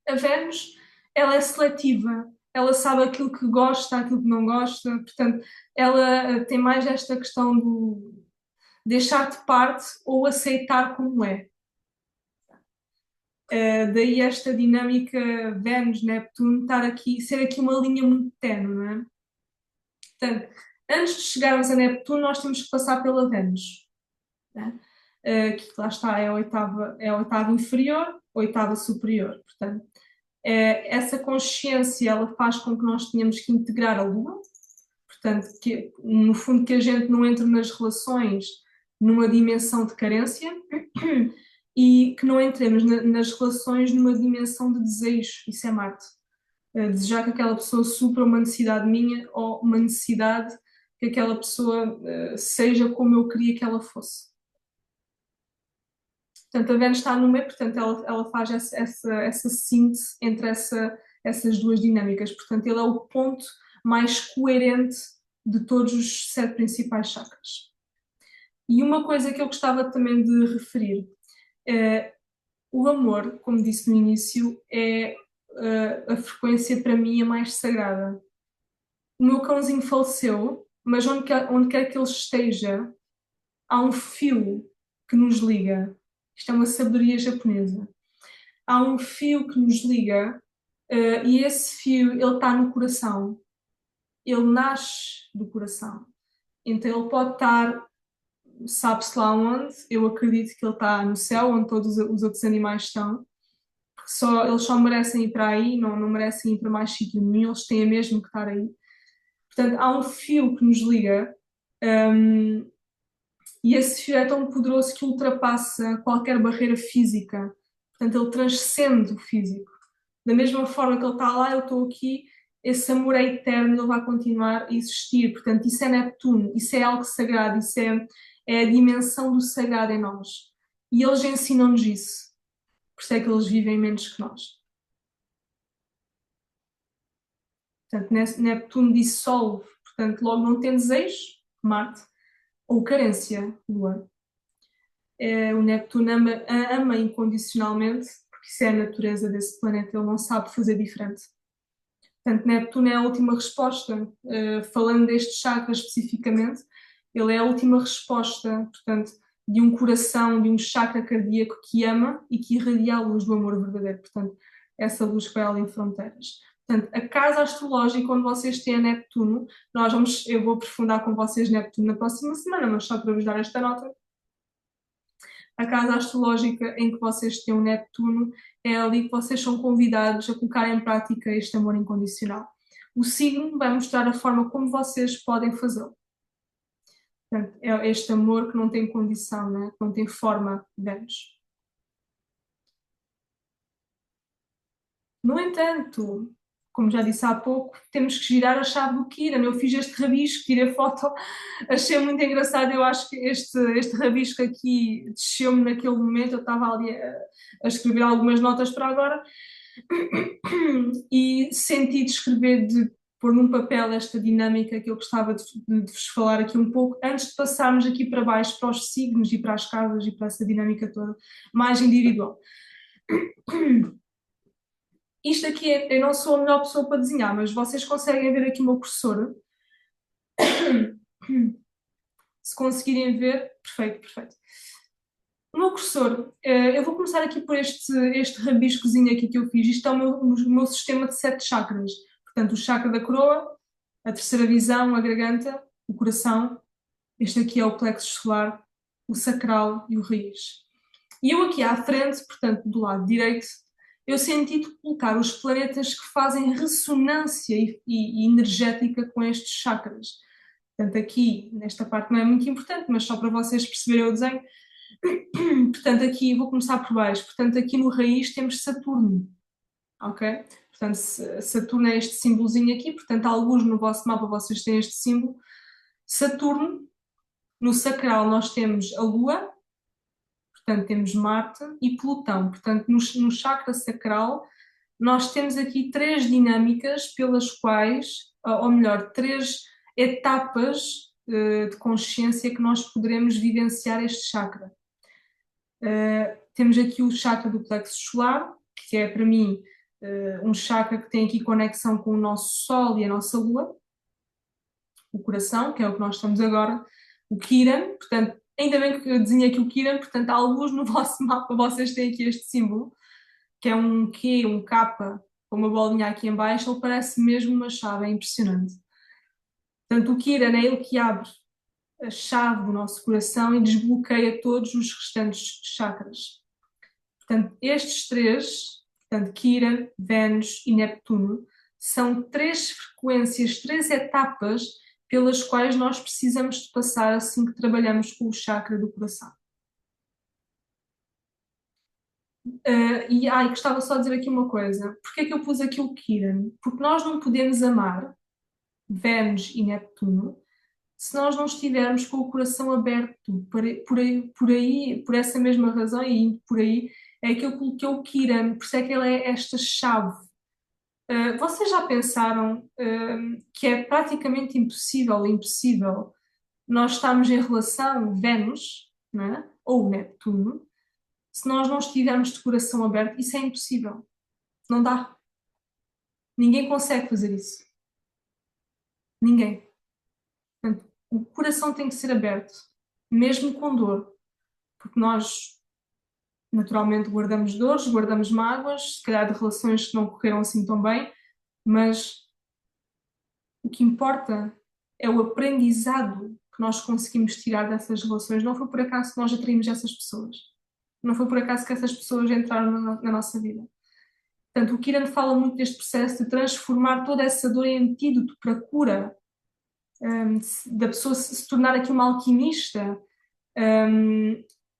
A Vênus, ela é seletiva, ela sabe aquilo que gosta, aquilo que não gosta, portanto, ela tem mais esta questão do deixar de parte ou aceitar como é. Daí esta dinâmica Vênus-Neptuno estar aqui, ser aqui uma linha muito ténue, não é? Portanto, antes de chegarmos a Neptuno, nós temos que passar pela Vênus, né? Que lá está, é a oitava inferior, oitava superior. Portanto, essa consciência ela faz com que nós tenhamos que integrar a Lua, portanto, que, no fundo que a gente não entre nas relações numa dimensão de carência e que não entremos nas relações numa dimensão de desejo, isso é Marte. Desejar que aquela pessoa supra uma necessidade minha ou uma necessidade que aquela pessoa seja como eu queria que ela fosse. Portanto, a Vênus está no meio, portanto, ela faz essa síntese entre essas duas dinâmicas. Portanto, ele é o ponto mais coerente de todos os 7 principais chakras. E uma coisa que eu gostava também de referir, o amor, como disse no início, é a frequência para mim a mais sagrada. O meu cãozinho faleceu, mas onde quer que ele esteja, há um fio que nos liga. Isto é uma sabedoria japonesa. Há um fio que nos liga, e esse fio, ele está no coração. Ele nasce do coração. Então ele pode estar sabe-se lá onde, eu acredito que ele está no céu, onde todos os outros animais estão, porque eles só merecem ir para aí, não merecem ir para mais sítio nenhum, eles têm mesmo que estar aí. Portanto, há um fio que nos liga, um, e esse fio é tão poderoso que ultrapassa qualquer barreira física. Portanto, ele transcende o físico. Da mesma forma que ele está lá, eu estou aqui, esse amor é eterno, ele vai continuar a existir. Portanto, isso é Neptuno, isso é algo sagrado, é a dimensão do sagrado em nós. E eles ensinam-nos isso. Por isso é que eles vivem menos que nós. Portanto, Neptuno dissolve, portanto, logo não tem desejo, Marte, ou carência, Lua. O Neptuno ama incondicionalmente, porque isso é a natureza desse planeta, ele não sabe fazer diferente. Portanto, Neptuno é a última resposta. Falando deste chakra especificamente, ele é a última resposta, portanto, de um coração, de um chakra cardíaco que ama e que irradia a luz do amor verdadeiro. Portanto, essa luz que vai além de fronteiras. Portanto, a casa astrológica onde vocês têm a Neptuno, eu vou aprofundar com vocês Neptuno na próxima semana, mas só para vos dar esta nota. A casa astrológica em que vocês têm o Neptuno é ali que vocês são convidados a colocar em prática este amor incondicional. O signo vai mostrar a forma como vocês podem fazê-lo. Portanto, é este amor que não tem condição, né? Que não tem forma, Vênus. No entanto, como já disse há pouco, temos que girar a chave do Kiran. Eu fiz este rabisco, tirei foto, achei muito engraçado. Eu acho que este rabisco aqui desceu-me naquele momento. Eu estava ali a escrever algumas notas para agora e senti de escrever, de pôr num papel esta dinâmica que eu gostava de vos falar aqui um pouco, antes de passarmos aqui para baixo, para os signos e para as casas e para essa dinâmica toda, mais individual. Isto aqui, eu não sou a melhor pessoa para desenhar, mas vocês conseguem ver aqui o meu cursor. Se conseguirem ver, perfeito, perfeito. O meu cursor, eu vou começar aqui por este rabiscozinho aqui que eu fiz. Isto é o meu sistema de 7 chakras. Portanto, o chakra da coroa, a terceira visão, a garganta, o coração. Este aqui é o plexo solar, o sacral e o raiz. E eu aqui à frente, portanto, do lado direito, eu senti de colocar os planetas que fazem ressonância e energética com estes chakras. Portanto, aqui, nesta parte não é muito importante, mas só para vocês perceberem o desenho. Portanto, aqui, vou começar por baixo. Portanto, aqui no raiz temos Saturno. Ok? Portanto, Saturno é este símbolozinho aqui. Portanto, alguns no vosso mapa vocês têm este símbolo. Saturno. No sacral nós temos a Lua. Portanto, temos Marte e Plutão. Portanto, no chakra sacral, nós temos aqui 3 dinâmicas pelas quais, ou melhor, 3 etapas de consciência que nós poderemos vivenciar este chakra. Temos aqui o chakra do plexo solar, que é para mim um chakra que tem aqui conexão com o nosso Sol e a nossa Lua, o coração, que é o que nós estamos agora, o Kiran, portanto, ainda bem que eu desenhei aqui o Kiran, portanto, alguns no vosso mapa vocês têm aqui este símbolo, que é um Q, um K, com uma bolinha aqui em baixo, ele parece mesmo uma chave, é impressionante. Portanto, o Kiran é ele que abre a chave do nosso coração e desbloqueia todos os restantes chakras. Portanto, estes 3, portanto, Kiran, Vênus e Neptuno, são 3 frequências, 3 etapas pelas quais nós precisamos de passar assim que trabalhamos com o chakra do coração. Gostava só de dizer aqui uma coisa. Porquê é que eu pus aqui o Kiran? Porque nós não podemos amar Vênus e Neptuno se nós não estivermos com o coração aberto. Por essa mesma razão e indo por aí, é que eu coloquei o Kiran, por isso é que ele é esta chave. Vocês já pensaram que é praticamente impossível nós estarmos em relação Vênus, não é? Ou Neptuno, se nós não estivermos de coração aberto? Isso é impossível. Não dá. Ninguém consegue fazer isso. Ninguém. Portanto, o coração tem que ser aberto, mesmo com dor, porque nós naturalmente guardamos dores, guardamos mágoas, se calhar de relações que não correram assim tão bem, mas o que importa é o aprendizado que nós conseguimos tirar dessas relações. Não foi por acaso que nós atraímos essas pessoas. Não foi por acaso que essas pessoas entraram na nossa vida. Portanto, o Kiran fala muito deste processo de transformar toda essa dor em antídoto para a cura, da pessoa se tornar aqui uma alquimista.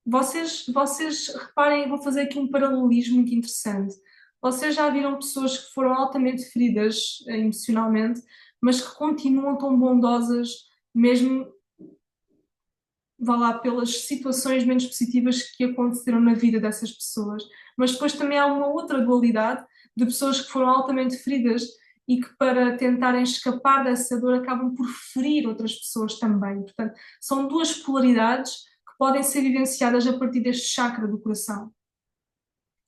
Vocês reparem, vou fazer aqui um paralelismo muito interessante. Vocês já viram pessoas que foram altamente feridas emocionalmente, mas que continuam tão bondosas, mesmo, vá lá, pelas situações menos positivas que aconteceram na vida dessas pessoas. Mas depois também há uma outra dualidade de pessoas que foram altamente feridas e que, para tentarem escapar dessa dor, acabam por ferir outras pessoas também. Portanto, são duas polaridades que podem ser vivenciadas a partir deste chakra do coração.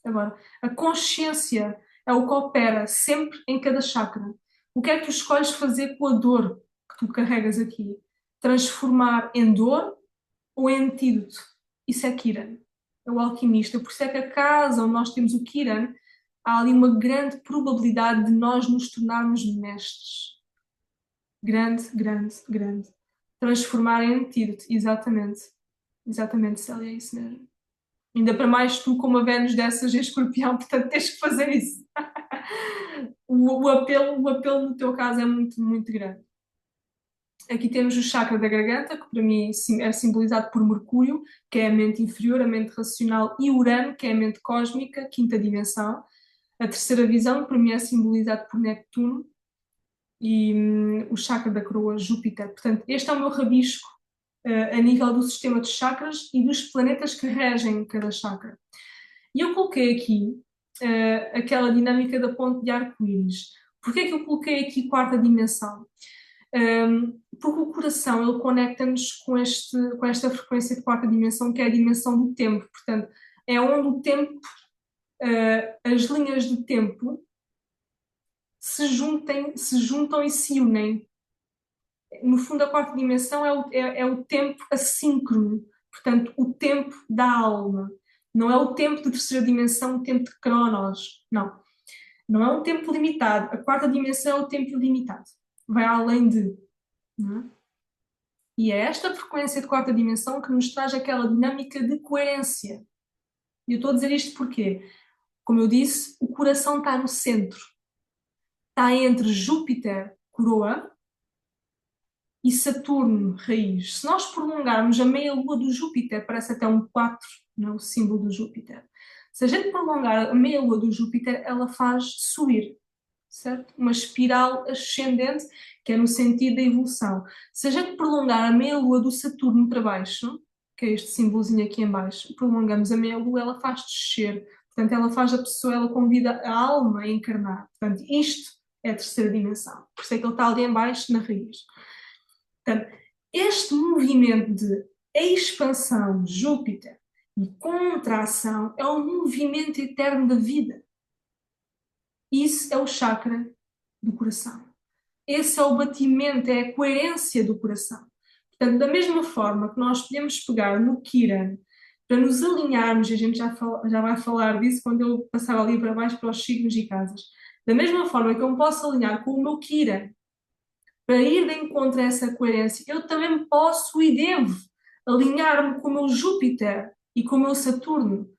Agora, a consciência é o que opera sempre em cada chakra. O que é que tu escolhes fazer com a dor que tu carregas aqui? Transformar em dor ou em antídoto? Isso é Kiran, é o alquimista. Por isso é que a casa onde nós temos o Kiran, há ali uma grande probabilidade de nós nos tornarmos mestres. Grande, grande, grande. Transformar em antídoto, exatamente. Exatamente, Célia, é isso mesmo. Ainda para mais tu, com uma Vênus dessas em Escorpião, portanto tens que fazer isso. O apelo no teu caso é muito, muito grande. Aqui temos o chakra da garganta, que para mim é simbolizado por Mercúrio, que é a mente inferior, a mente racional, e Urano, que é a mente cósmica, quinta dimensão. A terceira visão, para mim, é simbolizado por Neptuno, e o chakra da coroa, Júpiter. Portanto, este é o meu rabisco a nível do sistema de chakras e dos planetas que regem cada chakra. E eu coloquei aqui aquela dinâmica da ponte de arco-íris. Porquê é que eu coloquei aqui quarta dimensão? Porque o coração, ele conecta-nos com esta frequência de quarta dimensão, que é a dimensão do tempo. Portanto, é onde o tempo, as linhas do tempo se juntam e se unem. No fundo, a quarta dimensão é o tempo assíncrono, portanto, o tempo da alma. Não é o tempo de terceira dimensão, o tempo de Cronos. Não. Não é um tempo limitado. A quarta dimensão é o tempo ilimitado. Vai além de. Não é? E é esta frequência de quarta dimensão que nos traz aquela dinâmica de coerência. E eu estou a dizer isto porque, como eu disse, o coração está no centro. Está entre Júpiter, coroa, e Saturno, raiz. Se nós prolongarmos a meia-lua do Júpiter, parece até um 4, não é? O símbolo do Júpiter. Se a gente prolongar a meia-lua do Júpiter, ela faz subir, certo? Uma espiral ascendente, que é no sentido da evolução. Se a gente prolongar a meia-lua do Saturno para baixo, que é este símbolozinho aqui em baixo, prolongamos a meia-lua, ela faz descer. Portanto, ela faz a pessoa, ela convida a alma a encarnar. Portanto, isto é a terceira dimensão. Por isso é que ele está ali em baixo, na raiz. Portanto, este movimento de expansão de Júpiter e contração é um movimento eterno da vida. Isso é o chakra do coração. Esse é o batimento, é a coerência do coração. Portanto, da mesma forma que nós podemos pegar no Kiran para nos alinharmos, e a gente já vai falar disso quando eu passar ali para baixo para os signos e casas, da mesma forma que eu me posso alinhar com o meu Kiran para ir de encontro a essa coerência, eu também posso e devo alinhar-me com o meu Júpiter e com o meu Saturno.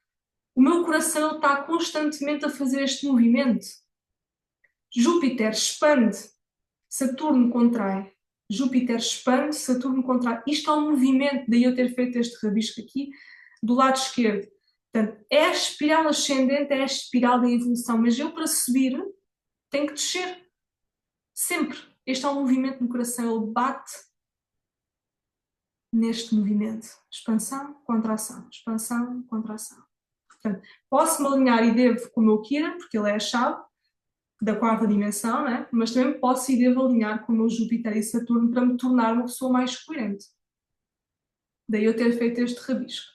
O meu coração está constantemente a fazer este movimento. Júpiter expande, Saturno contrai. Júpiter expande, Saturno contrai. Isto é um movimento, daí eu ter feito este rabisco aqui, do lado esquerdo. Portanto, é a espiral ascendente, é a espiral da evolução, mas eu, para subir, tenho que descer. Sempre. Este é um movimento no coração, ele bate neste movimento. Expansão, contração. Expansão, contração. Portanto, posso-me alinhar e devo com o meu Kiran, porque ele é a chave da quarta dimensão, né? Mas também posso e devo alinhar com o meu Júpiter e Saturno para me tornar uma pessoa mais coerente. Daí eu ter feito este rabisco.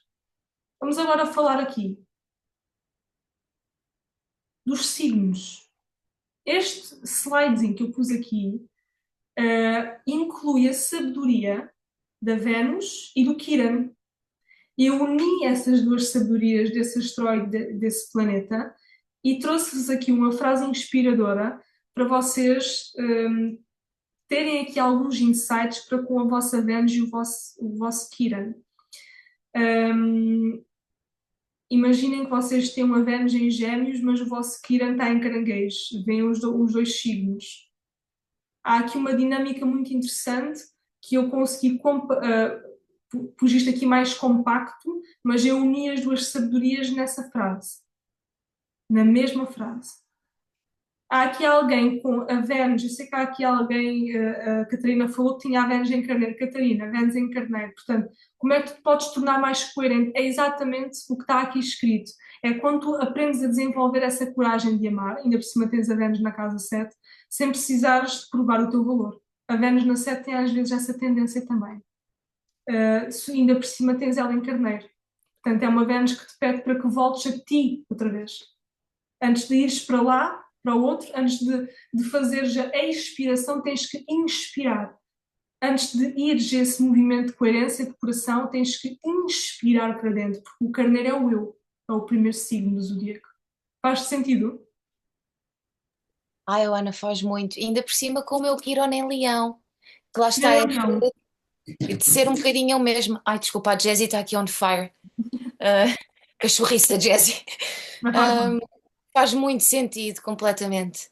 Vamos agora falar aqui dos signos. Este slidezinho que eu pus aqui inclui a sabedoria da Vênus e do Kiran. Eu uni essas duas sabedorias desse asteroide, desse planeta, e trouxe-vos aqui uma frase inspiradora para vocês terem aqui alguns insights para com a vossa Vênus e o vosso Quiron. Imaginem que vocês têm uma Vênus em Gêmeos, mas o vosso Quiron está em Caranguejo, vêm os dois signos. Há aqui uma dinâmica muito interessante que eu consegui pus isto aqui mais compacto, mas eu uni as duas sabedorias nessa frase, na mesma frase. Há aqui alguém com a Vênus, eu sei que há aqui alguém, a Catarina falou que tinha a Vênus em Carneiro. Catarina, Vênus em Carneiro, portanto, como é que tu te podes tornar mais coerente? É exatamente o que está aqui escrito. É quando tu aprendes a desenvolver essa coragem de amar, ainda por cima tens a Vênus na casa 7, sem precisares de provar o teu valor. A Vênus na 7 tem às vezes essa tendência também. Ainda por cima tens ela em Carneiro. Portanto, é uma Vênus que te pede para que voltes a ti outra vez. Antes de ires para lá, para o outro, antes de fazeres a expiração, tens que inspirar. Antes de ires a esse movimento de coerência, de coração, tens que inspirar para dentro, porque o carneiro é o eu, é o primeiro signo do zodíaco. Faz sentido? Ai, Ana, faz muito. Ainda por cima com o meu Quirón em Leão, que lá está, Não, não. de ser um bocadinho eu mesmo. Ai, desculpa, a Jessie está aqui on fire. Cachorrice da Jessie. Não faz mal. Faz muito sentido, completamente.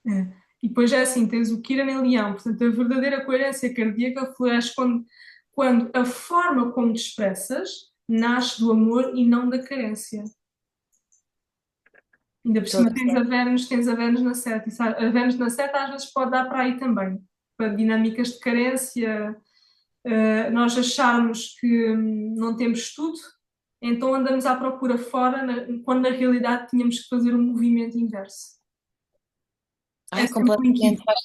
É. E depois é assim, tens o Kiran em Leão, portanto a verdadeira coerência cardíaca floresce quando a forma como te expressas nasce do amor e não da carência. Ainda por Todo cima tens a Vênus na 7. A Vênus na 7 às vezes pode dar para aí também, para dinâmicas de carência, nós acharmos que não temos tudo, então andamos à procura fora, quando na realidade tínhamos que fazer um movimento inverso. É Ai, sempre um completamente, equívoco. faz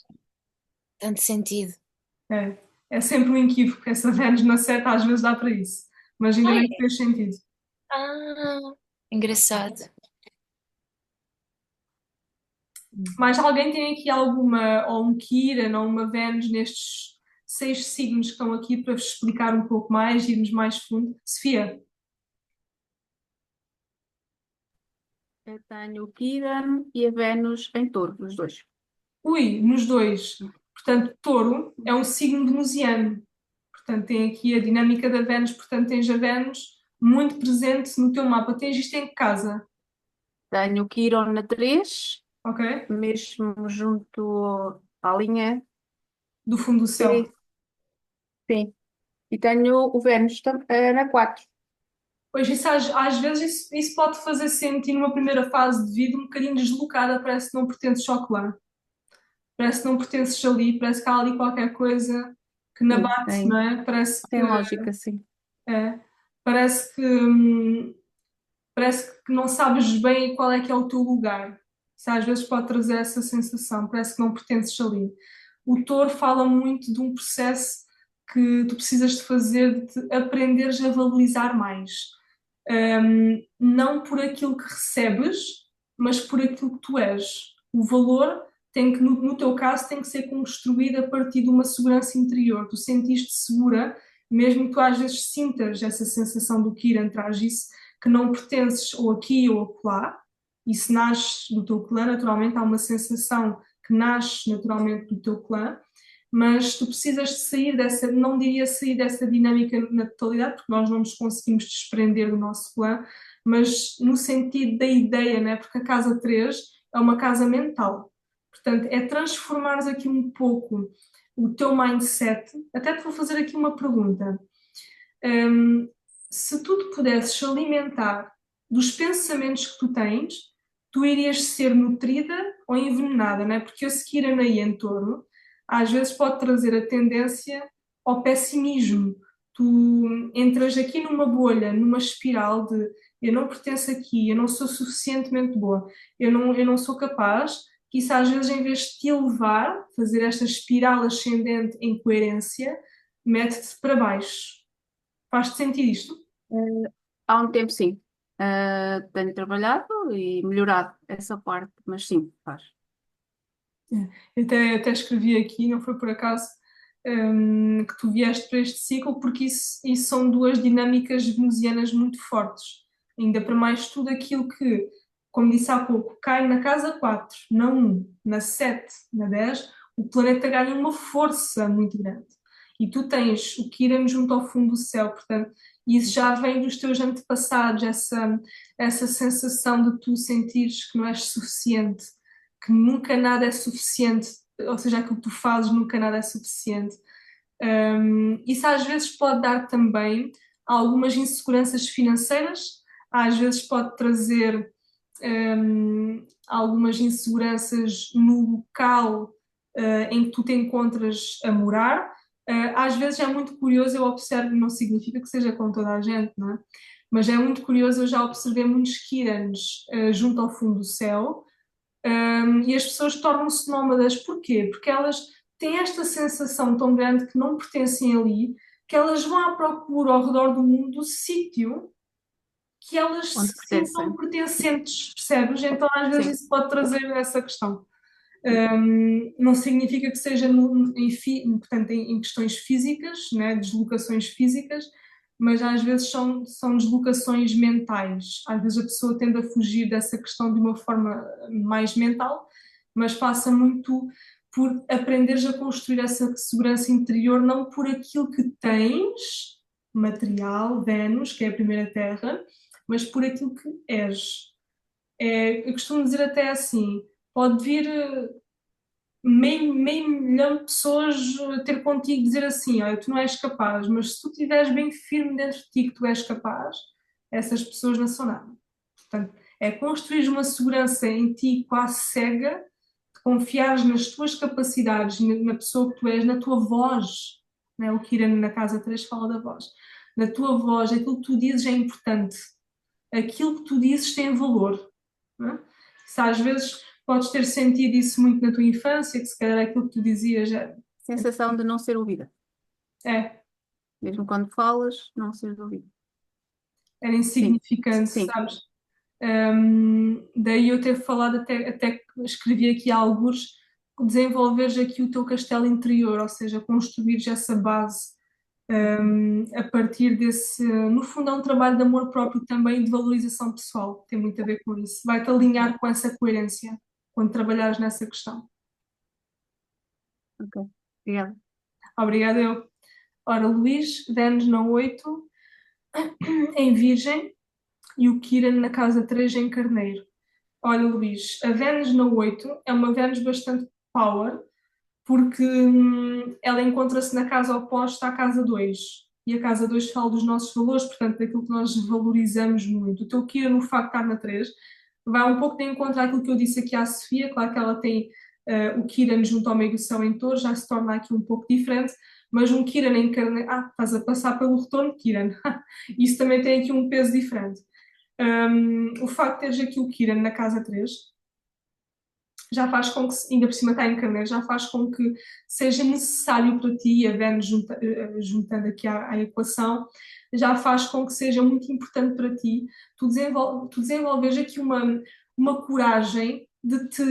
tanto sentido. É, é sempre um equívoco. Essa Vênus na 7 às vezes dá para isso, mas ainda Ai, bem que fez sentido. engraçado. Mas alguém tem aqui alguma, ou um Quiron, ou uma Vênus nestes 6 signos que estão aqui para vos explicar um pouco mais, irmos mais fundo? Sofia? Eu tenho o Quirón e a Vênus em Touro, os dois. Ui, nos dois. Portanto, Touro é um signo venusiano. Portanto, tem aqui a dinâmica da Vênus, portanto, tens a Vênus muito presente no teu mapa. Tens isto em que casa? Tenho o Quirón na 3, Ok? mesmo junto à linha Do fundo do céu. P. Sim. E tenho o Vênus na 4. Pois isso, às vezes isso pode fazer sentir numa primeira fase de vida um bocadinho deslocada, parece que não pertences ao clã, parece que não pertences ali, parece que há ali qualquer coisa que não Sim, bate, não é? tem lógica, sim. É, parece que, parece que não sabes bem qual é que é o teu lugar. Isso às vezes pode trazer essa sensação, parece que não pertences ali. O touro fala muito de um processo que tu precisas de fazer, de te aprenderes a valorizar mais. Não por aquilo que recebes, mas por aquilo que tu és. O valor tem que, no teu caso, tem que ser construído a partir de uma segurança interior. Tu sentiste segura, mesmo que tu às vezes sintas essa sensação do Kiran traz isso, que não pertences ou aqui ou acolá. Isso nasce do teu clã, naturalmente, há uma sensação que nasce naturalmente do teu clã, mas tu precisas de sair dessa, não diria sair dessa dinâmica na totalidade, porque nós não nos conseguimos desprender do nosso clã, mas no sentido da ideia, né? Porque a casa 3 é uma casa mental. Portanto, é transformares aqui um pouco o teu mindset. Até te vou fazer aqui uma pergunta. Se tu te pudesses alimentar dos pensamentos que tu tens, tu irias ser nutrida ou envenenada, né? Porque eu seguir a Naí em Touro às vezes pode trazer a tendência ao pessimismo. Tu entras aqui numa bolha, numa espiral de eu não pertenço aqui, eu não sou suficientemente boa, eu não sou capaz, que isso às vezes em vez de te elevar, fazer esta espiral ascendente em coerência, mete-te para baixo. Faz-te sentir isto? Há um tempo, sim. Tenho trabalhado e melhorado essa parte, mas sim, faz. Eu até escrevi aqui, não foi por acaso, que tu vieste para este ciclo, porque isso são duas dinâmicas venusianas muito fortes. Ainda para mais tudo aquilo que, como disse há pouco, cai na casa 4, na 1, na 7, na 10, o planeta ganha uma força muito grande. E tu tens o Kiran junto ao fundo do céu, portanto, isso já vem dos teus antepassados, essa sensação de tu sentires que não és suficiente, que nunca nada é suficiente, ou seja, aquilo que tu fazes nunca nada é suficiente. Isso às vezes pode dar também algumas inseguranças financeiras, às vezes pode trazer algumas inseguranças no local em que tu te encontras a morar. Às vezes é muito curioso, eu observo, não significa que seja com toda a gente, não é? Mas é muito curioso, eu já observei muitos Kirans junto ao fundo do céu, e as pessoas tornam-se nómadas. Porquê? Porque elas têm esta sensação tão grande que não pertencem ali, que elas vão à procura ao redor do mundo do sítio que elas Onde se sintam pertencem. pertencentes, percebes? Então às vezes Sim. isso pode trazer essa questão. Não significa que seja portanto, em questões físicas, né, deslocações físicas, mas às vezes são deslocações mentais. Às vezes a pessoa tende a fugir dessa questão de uma forma mais mental, mas passa muito por aprenderes a construir essa segurança interior, não por aquilo que tens, material, Vênus, que é a primeira terra, mas por aquilo que és. Eu costumo dizer até assim, pode vir meio milhão de pessoas ter contigo dizer assim, olha, tu não és capaz, mas se tu estiveres bem firme dentro de ti que tu és capaz, essas pessoas não são nada. Portanto, é construir uma segurança em ti quase cega, de confiares nas tuas capacidades, na pessoa que tu és, na tua voz, né? O Kiran na Casa 3 fala da voz. Na tua voz, aquilo que tu dizes é importante. Aquilo que tu dizes tem valor. Não é? Se às vezes podes ter sentido isso muito na tua infância, que se calhar aquilo que tu dizias Sensação de não ser ouvida. é, Mesmo quando falas, não seres ouvida. era Sim, insignificante, sim. sabes? Daí eu ter falado, até que escrevi aqui alguns, desenvolveres aqui o teu castelo interior, ou seja, construires essa base a partir desse. No fundo, é um trabalho de amor próprio também, de valorização pessoal, tem muito a ver com isso. Vai-te alinhar com essa coerência quando trabalhares nessa questão. Ok. Obrigada. Obrigada, eu. Ora, Luís, Vênus na 8 em Virgem e o Kiran na casa 3 em Carneiro. Olha, Luís, a Vênus na 8 é uma Vênus bastante power, porque ela encontra-se na casa oposta à casa 2. E a casa 2 fala dos nossos valores, portanto, daquilo que nós valorizamos muito. O teu Kiran, no facto de estar na 3, vai um pouco de encontro àquilo que eu disse aqui à Sofia. Claro que ela tem o Kiran junto ao meio do céu em Touro, já se torna aqui um pouco diferente, mas um Kiran em Carneiro. Ah, estás a passar pelo retorno, Kiran. Isso também tem aqui um peso diferente. O facto de teres aqui o Kiran na casa 3 já faz com que, ainda por cima está em Carneiro, já faz com que seja necessário para ti, a Vênus juntando aqui à equação, já faz com que seja muito importante para ti tu desenvolveres aqui uma coragem de te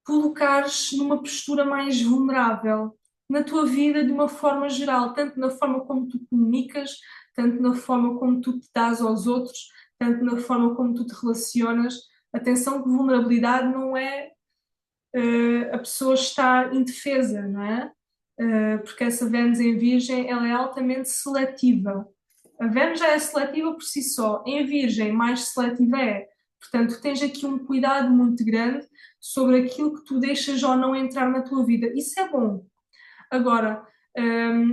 colocares numa postura mais vulnerável na tua vida de uma forma geral, tanto na forma como tu comunicas, tanto na forma como tu te dás aos outros, tanto na forma como tu te relacionas. Atenção que vulnerabilidade não é a pessoa estar indefesa, não é? Porque essa Vênus em Virgem ela é altamente seletiva. A Vênus já é seletiva por si só, em Virgem mais seletiva é. Portanto, tens aqui um cuidado muito grande sobre aquilo que tu deixas ou não entrar na tua vida. Isso é bom. Agora,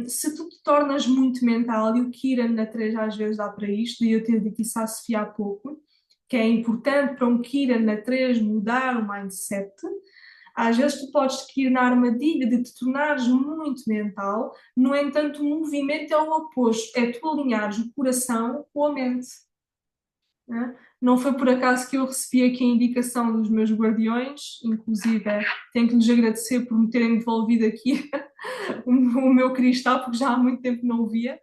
se tu te tornas muito mental, e o Kiran na 3 às vezes dá para isto, e eu ter dito isso à Sofia há pouco, que é importante para um Kiran na 3 mudar o mindset. Às vezes tu podes cair na armadilha de te tornares muito mental, no entanto o movimento é o oposto, é tu alinhares o coração com a mente. Né? Não foi por acaso que eu recebi aqui a indicação dos meus guardiões, inclusive tenho que lhes agradecer por me terem devolvido aqui o meu cristal, porque já há muito tempo não o via,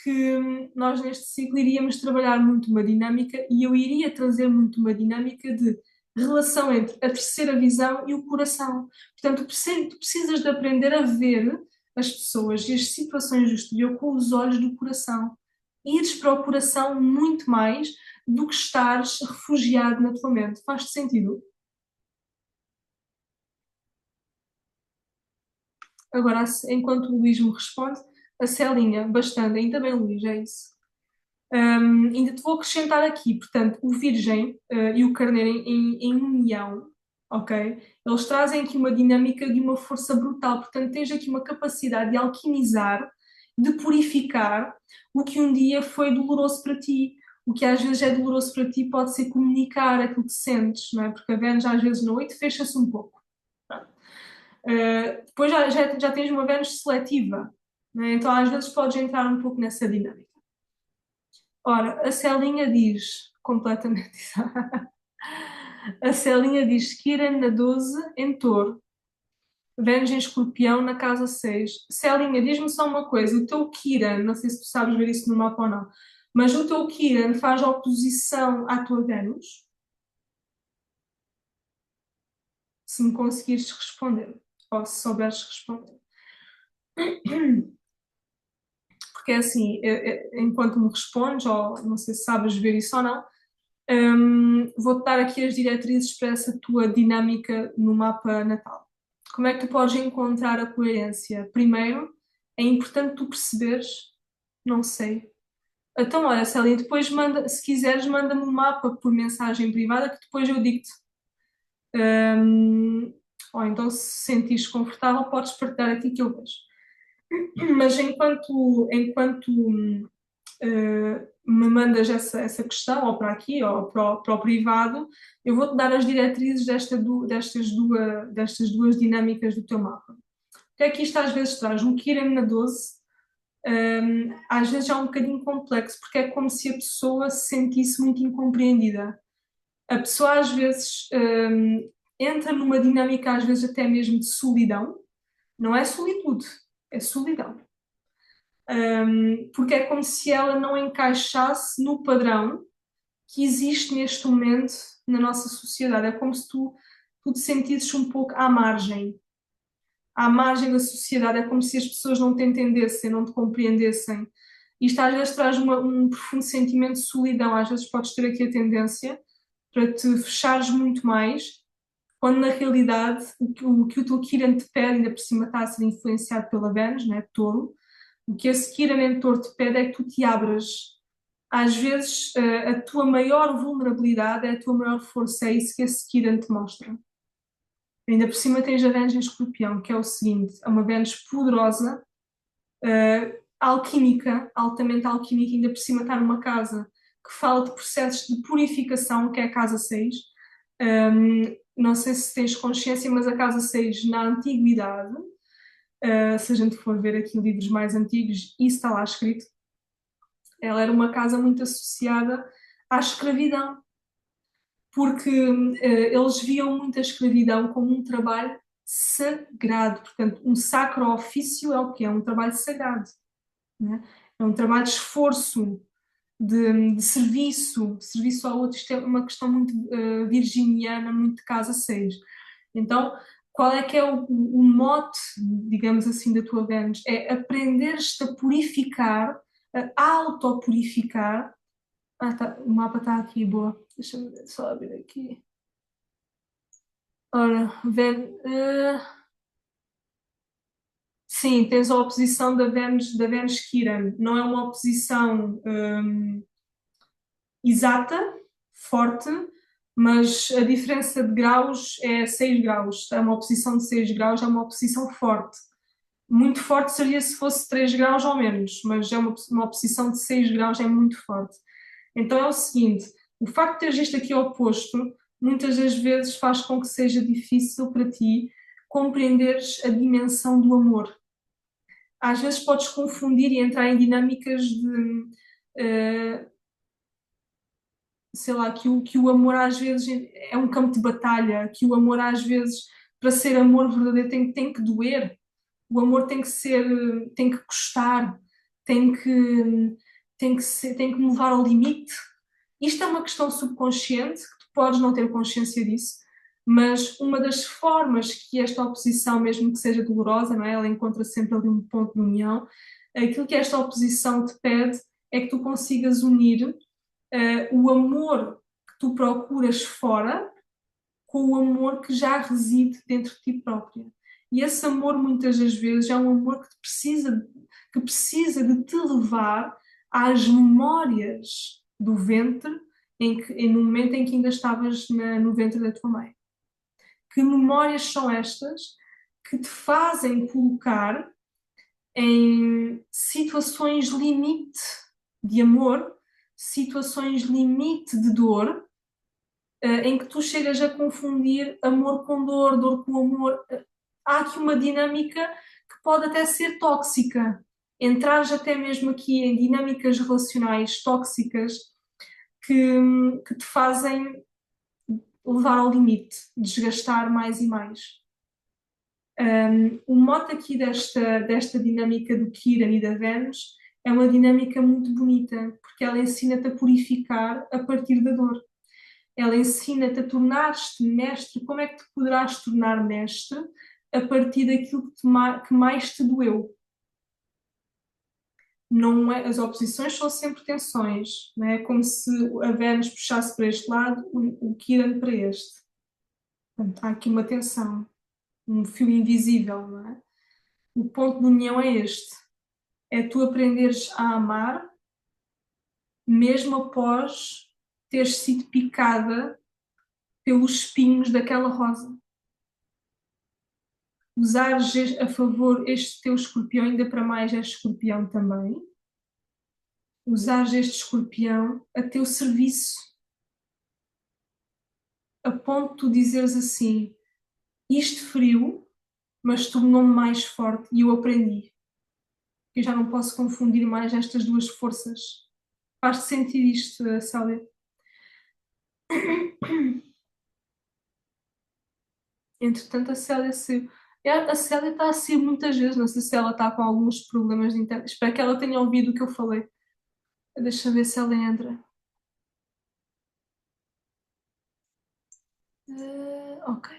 que nós neste ciclo iríamos trabalhar muito uma dinâmica e eu iria trazer muito uma dinâmica de relação entre a terceira visão e o coração. Portanto, tu precisas de aprender a ver as pessoas e as situações do exterior com os olhos do coração. Ires para o coração muito mais do que estares refugiado na tua mente. Faz-te sentido? Agora, enquanto o Luís me responde, a Celinha, bastante, ainda bem, Luís, é isso. Ainda te vou acrescentar aqui, portanto, o Virgem e o Carneiro em união, ok? Eles trazem aqui uma dinâmica de uma força brutal, portanto, tens aqui uma capacidade de alquimizar, de purificar o que um dia foi doloroso para ti. O que às vezes é doloroso para ti pode ser comunicar aquilo que sentes, não é? Porque a Vênus às vezes na noite fecha-se um pouco. Depois já tens uma Vênus seletiva, né? Então às vezes podes entrar um pouco nessa dinâmica. Ora, a Celinha diz completamente a Celinha diz Quiran na 12 em Touro, Vênus em Escorpião na casa 6. Celinha, diz-me só uma coisa, o teu Quiran, não sei se tu sabes ver isso no mapa ou não, mas o teu Quiran faz oposição à tua Vênus? Se me conseguires responder, ou se souberes responder. Porque é assim, enquanto me respondes, ou não sei se sabes ver isso ou não, vou-te dar aqui as diretrizes para essa tua dinâmica no mapa natal. Como é que tu podes encontrar a coerência? Primeiro, é importante tu perceberes, não sei. Então, olha, Célia, depois manda, se quiseres, manda-me um mapa por mensagem privada que depois eu digo-te. Ou então, se sentires confortável, podes partilhar aqui que eu vejo. Mas enquanto me mandas essa questão, ou para aqui, ou para o privado, eu vou-te dar as diretrizes destas duas dinâmicas do teu mapa. O que é que isto às vezes traz? O Kiran na 12, às vezes é um bocadinho complexo, porque é como se a pessoa se sentisse muito incompreendida. A pessoa às vezes entra numa dinâmica, às vezes até mesmo de solidão, não é solitude, é solidão. Porque é como se ela não encaixasse no padrão que existe neste momento na nossa sociedade. É como se tu te sentisses um pouco à margem da sociedade. É como se as pessoas não te entendessem, não te compreendessem. Isto às vezes traz um profundo sentimento de solidão. Às vezes podes ter aqui a tendência para te fechares muito mais, quando na realidade o que o teu Kiran te pede, ainda por cima está a ser influenciado pela Vênus, né, Touro, o que esse Kiran em Touro te pede é que tu te abras. Às vezes, a tua maior vulnerabilidade é a tua maior força, é isso que esse Kiran te mostra. Ainda por cima tens a Vênus em Escorpião, que é o seguinte, é uma Vênus poderosa, alquímica, altamente alquímica, ainda por cima está numa casa que fala de processos de purificação, que é a casa 6. Não sei se tens consciência, mas a casa 6 na antiguidade, se a gente for ver aqui livros mais antigos, isso está lá escrito, ela era uma casa muito associada à escravidão, porque eles viam muito a escravidão como um trabalho sagrado. Portanto, um sacro ofício é o quê? É um trabalho sagrado, né? É um trabalho de esforço, de serviço ao outro. Isto é uma questão muito virginiana, muito de casa 6. Então, qual é que é o mote, digamos assim, da tua Vênus? É aprenderes-te a purificar, a autopurificar. Tá, o mapa está aqui, boa. Deixa-me só abrir aqui. Ora, sim, tens a oposição da Vênus Quiran. Não é uma oposição exata, forte, mas a diferença de graus é 6 graus. É uma oposição de 6 graus, é uma oposição forte. Muito forte seria se fosse 3 graus ou menos, mas é uma oposição de 6 graus, é muito forte. Então é o seguinte, o facto de teres isto aqui oposto, muitas das vezes faz com que seja difícil para ti compreenderes a dimensão do amor. Às vezes podes confundir e entrar em dinâmicas de, sei lá, que o amor às vezes é um campo de batalha, que o amor às vezes, para ser amor verdadeiro, tem que doer. O amor tem que ser, tem que custar, tem que, tem que me levar ao limite. Isto é uma questão subconsciente, que tu podes não ter consciência disso, mas uma das formas que esta oposição, mesmo que seja dolorosa, não é? Ela encontra sempre ali um ponto de união. Aquilo que esta oposição te pede é que tu consigas unir o amor que tu procuras fora com o amor que já reside dentro de ti própria. E esse amor, muitas das vezes, é um amor que precisa de te levar às memórias do ventre, no momento em que ainda estavas no ventre da tua mãe. Que memórias são estas que te fazem colocar em situações limite de amor, situações limite de dor, em que tu chegas a confundir amor com dor, dor com amor. Há aqui uma dinâmica que pode até ser tóxica. Entrares até mesmo aqui em dinâmicas relacionais tóxicas que te fazem levar ao limite, desgastar mais e mais. O mote aqui desta dinâmica do Kiran e da Vênus é uma dinâmica muito bonita, porque ela ensina-te a purificar a partir da dor. Ela ensina-te a tornar-te mestre. Como é que te poderás tornar mestre a partir daquilo que mais te doeu? Não é, as oposições são sempre tensões, não é? Como se a Vênus puxasse para este lado, o Kiran para este. Portanto, há aqui uma tensão, um fio invisível, não é? O ponto de união é este: é tu aprenderes a amar mesmo após teres sido picada pelos espinhos daquela rosa. Usares a favor este teu escorpião, ainda para mais és escorpião também, usares este escorpião a teu serviço, a ponto de tu dizeres assim: isto feriu, mas tornou-me mais forte e eu aprendi. Eu já não posso confundir mais estas duas forças. Faz-te sentir isto, Célia? Entretanto, a Célia saiu. A Célia está a sair muitas vezes, não sei se ela está com alguns problemas de internet. Espero que ela tenha ouvido o que eu falei. Deixa eu ver se ela entra. Ok.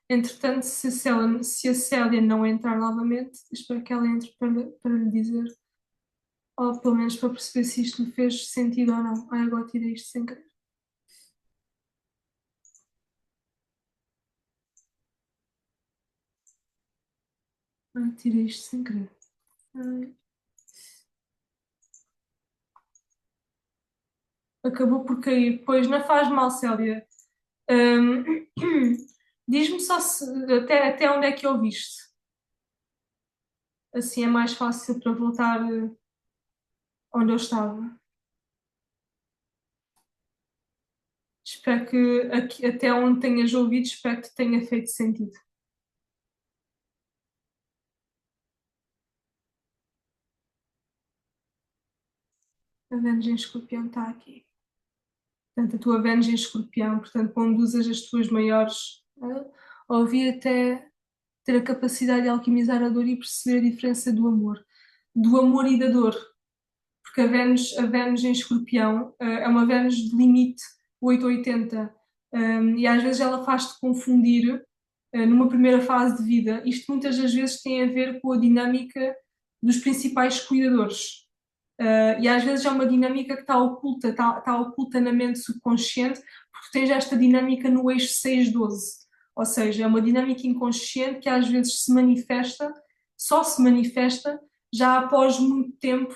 Entretanto, se a Célia não entrar novamente, espero que ela entre para lhe dizer, ou pelo menos para perceber se isto lhe fez sentido ou não. Ai, agora tirei isto sem querer. Ai, tirei isto sem querer. Ai. Acabou por cair. Pois, não faz mal, Célia. Hum, Diz-me só até onde é que ouviste. Assim é mais fácil para voltar onde eu estava. Espero que até onde tenhas ouvido, espero que te tenha feito sentido. A Vênus em Escorpião está aqui. Portanto, a tua Vênus em Escorpião, portanto, conduzas as tuas maiores. Ouvi até ter a capacidade de alquimizar a dor e perceber a diferença do amor e da dor. Porque a Vênus em Escorpião é uma Vênus de limite 880, e às vezes ela faz-te confundir numa primeira fase de vida. Isto muitas das vezes tem a ver com a dinâmica dos principais cuidadores. E às vezes é uma dinâmica que está oculta na mente subconsciente, porque tens esta dinâmica no eixo 6-12. Ou seja, é uma dinâmica inconsciente que às vezes só se manifesta já após muito tempo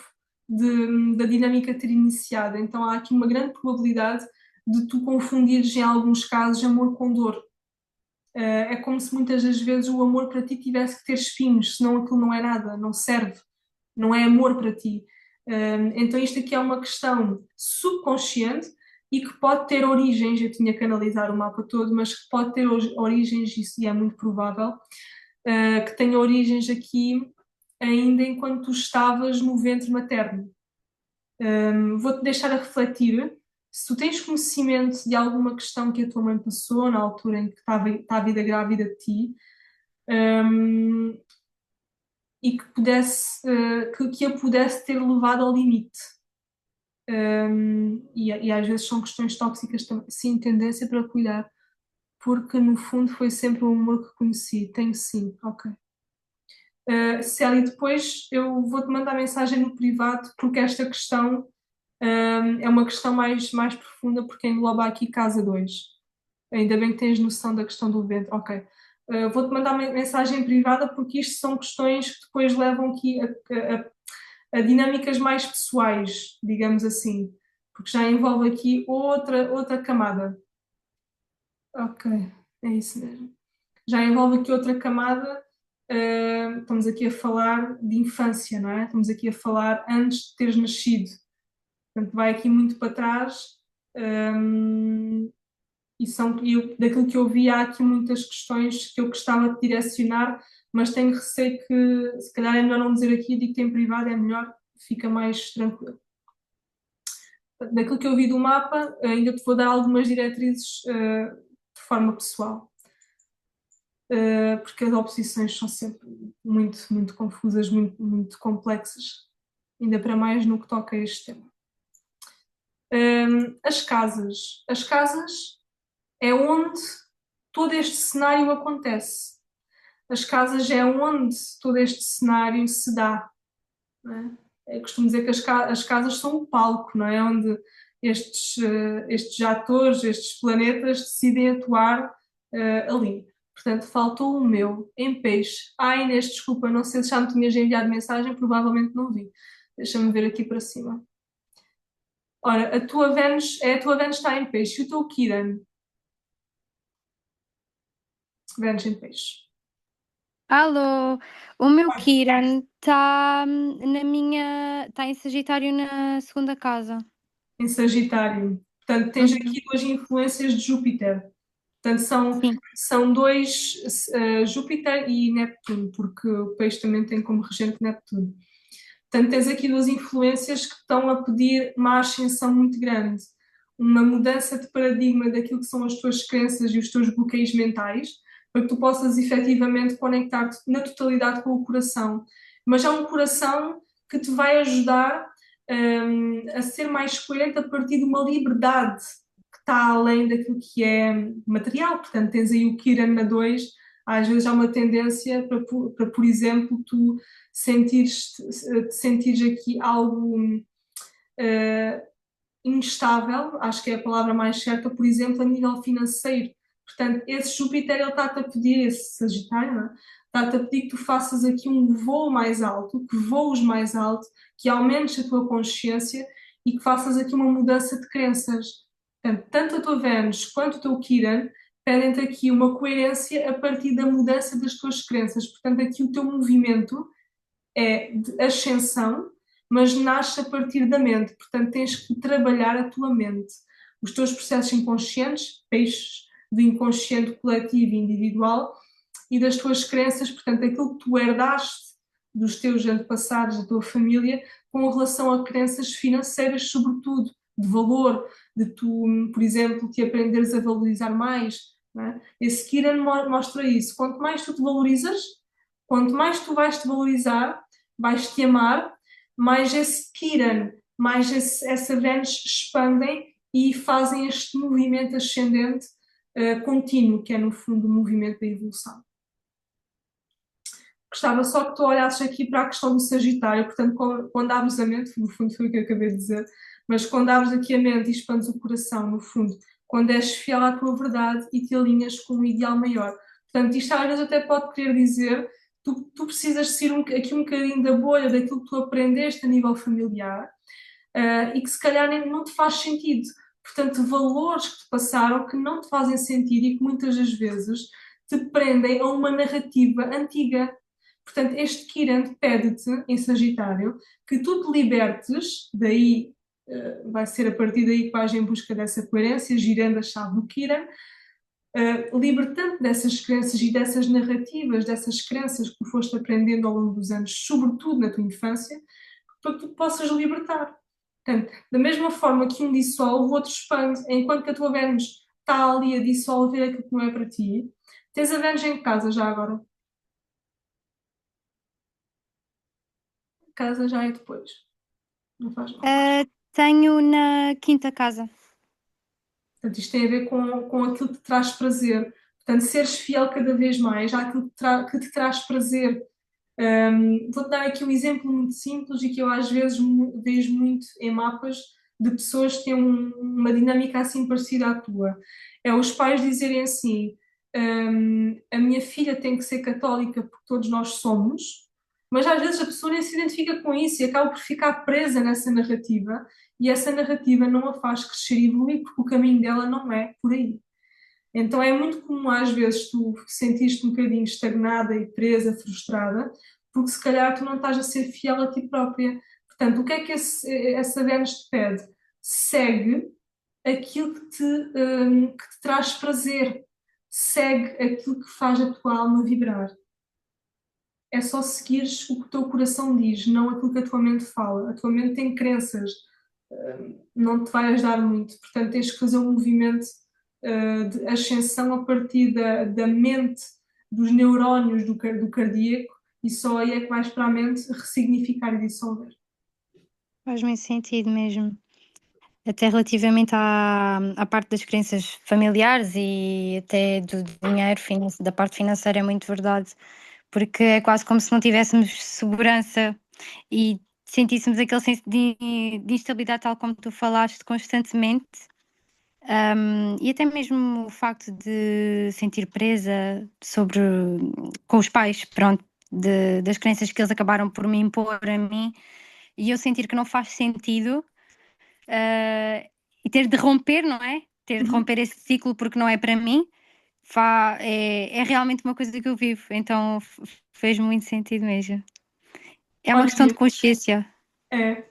da dinâmica ter iniciado. Então há aqui uma grande probabilidade de tu confundires em alguns casos amor com dor. É como se muitas das vezes o amor para ti tivesse que ter espinhos, senão aquilo não é nada, não serve, não é amor para ti. Então isto aqui é uma questão subconsciente e que pode ter origens, eu tinha que analisar o mapa todo, mas que pode ter origens, isso é muito provável, que tenha origens aqui ainda enquanto tu estavas no ventre materno. Vou-te deixar a refletir. Se tu tens conhecimento de alguma questão que a tua mãe passou na altura em que estava a vida grávida de ti, e que a pudesse ter levado ao limite. E às vezes são questões tóxicas também, sim, tendência para cuidar, porque no fundo foi sempre o amor que conheci. Tenho sim, ok. Célia, depois eu vou-te mandar mensagem no privado, porque esta questão é uma questão mais profunda, porque engloba aqui casa 2. Ainda bem que tens noção da questão do ventre. Ok. Vou-te mandar uma mensagem privada porque isto são questões que depois levam aqui a dinâmicas mais pessoais, digamos assim, porque já envolve aqui outra camada. Ok, é isso mesmo. Já envolve aqui outra camada. Estamos aqui a falar de infância, não é? Estamos aqui a falar antes de teres nascido. Portanto, vai aqui muito para trás. Daquilo que eu vi, há aqui muitas questões que eu gostava de direcionar, mas tenho receio que se calhar é melhor não dizer aqui, digo que em privado é melhor, fica mais tranquilo. Daquilo que eu vi do mapa, ainda te vou dar algumas diretrizes de forma pessoal, porque as oposições são sempre muito, muito confusas, muito, muito complexas, ainda para mais no que toca a este tema. As casas. As casas é onde todo este cenário acontece. As casas é onde todo este cenário se dá. Não é? Eu costumo dizer que as casas são o palco, não é? Onde estes atores, estes planetas decidem atuar ali. Portanto, faltou o meu em peixe. Ai, Inês, desculpa, não sei se já me tinhas enviado mensagem, provavelmente não vi. Deixa-me ver aqui para cima. Ora, a tua Vênus está em peixe e o teu Kiran? Vênus em peixe. Alô, o meu Kiran está na minha. Está em Sagitário na segunda casa. Em Sagitário. Portanto, tens Uhum. aqui duas influências de Júpiter. Portanto, Sim. são dois, Júpiter e Neptuno, porque o peixe também tem como regente Neptuno. Portanto, tens aqui duas influências que estão a pedir uma ascensão muito grande, uma mudança de paradigma daquilo que são as tuas crenças e os teus bloqueios mentais, para que tu possas efetivamente conectar-te na totalidade com o coração. Mas é um coração que te vai ajudar a ser mais coerente a partir de uma liberdade que está além daquilo que é material. Portanto, tens aí o Kiran na 2, às vezes há uma tendência para por exemplo, tu sentires aqui algo instável, acho que é a palavra mais certa, por exemplo, a nível financeiro. Portanto, esse Júpiter, ele está-te a pedir, esse Sagitário, não é? Está-te a pedir que tu faças aqui um voo mais alto, que voos mais alto, que aumentes a tua consciência e que faças aqui uma mudança de crenças. Portanto, tanto a tua Vênus quanto o teu Kiran pedem-te aqui uma coerência a partir da mudança das tuas crenças. Portanto, aqui o teu movimento é de ascensão, mas nasce a partir da mente. Portanto, tens que trabalhar a tua mente. Os teus processos inconscientes, peixes do inconsciente coletivo e individual, e das tuas crenças, portanto, aquilo que tu herdaste dos teus antepassados, da tua família, com relação a crenças financeiras, sobretudo, de valor, de tu, por exemplo, te aprenderes a valorizar mais. Não é? Esse Kiran mostra isso. Quanto mais tu te valorizas, quanto mais tu vais te valorizar, vais te amar, mais esse Kiran, mais essa Vênus expandem e fazem este movimento ascendente contínuo, que é no fundo o movimento da evolução. Gostava só que tu olhasses aqui para a questão do Sagitário, portanto, quando abres a mente, no fundo foi o que eu acabei de dizer, mas quando abres aqui a mente e expandes o coração, no fundo, quando és fiel à tua verdade e te alinhas com um ideal maior. Portanto, isto às vezes até pode querer dizer tu precisas ser aqui um bocadinho da bolha daquilo que tu aprendeste a nível familiar e que se calhar não te faz sentido. Portanto, valores que te passaram que não te fazem sentido e que muitas das vezes te prendem a uma narrativa antiga. Portanto, este Kiran pede-te, em Sagitário, que tu te libertes, daí vai ser a partir daí que vais em busca dessa coerência, girando a chave do Kiran, libertando dessas crenças e dessas narrativas, dessas crenças que tu foste aprendendo ao longo dos anos, sobretudo na tua infância, para que tu possas libertar. Portanto, da mesma forma que um dissolve, o outro expande. Enquanto que a tua Vênus está ali a dissolver aquilo que não é para ti, tens a Vênus em casa já agora. Casa já é depois. Não faz mal. Tenho na quinta casa. Portanto, isto tem a ver com aquilo que te traz prazer. Portanto, seres fiel cada vez mais àquilo que te traz prazer. Vou-te dar aqui um exemplo muito simples e que eu às vezes vejo muito em mapas de pessoas que têm uma dinâmica assim parecida à tua. É os pais dizerem assim, a minha filha tem que ser católica porque todos nós somos, mas às vezes a pessoa nem se identifica com isso e acaba por ficar presa nessa narrativa e essa narrativa não a faz crescer e evoluir porque o caminho dela não é por aí. Então é muito comum às vezes tu sentires-te um bocadinho estagnada e presa, frustrada, porque se calhar tu não estás a ser fiel a ti própria. Portanto, o que é que essa Vênus te pede? Segue aquilo que te traz prazer, segue aquilo que faz a tua alma vibrar. É só seguires o que o teu coração diz, não aquilo que a tua mente fala. A tua mente tem crenças, não te vai ajudar muito. Portanto, tens que fazer um movimento de ascensão a partir da mente, dos neurónios do cardíaco, e só aí é que vais para a mente ressignificar e dissolver. Faz muito sentido mesmo. Até relativamente à parte das crenças familiares e até do dinheiro, da parte financeira, é muito verdade, porque é quase como se não tivéssemos segurança e sentíssemos aquele senso de instabilidade, tal como tu falaste, constantemente. E até mesmo o facto de sentir presa com os pais, pronto, das crenças que eles acabaram por me impor a mim, e eu sentir que não faz sentido, e ter de romper, não é? Ter de romper esse ciclo porque não é para mim, é realmente uma coisa que eu vivo, então fez muito sentido mesmo. É uma Olha, questão de consciência.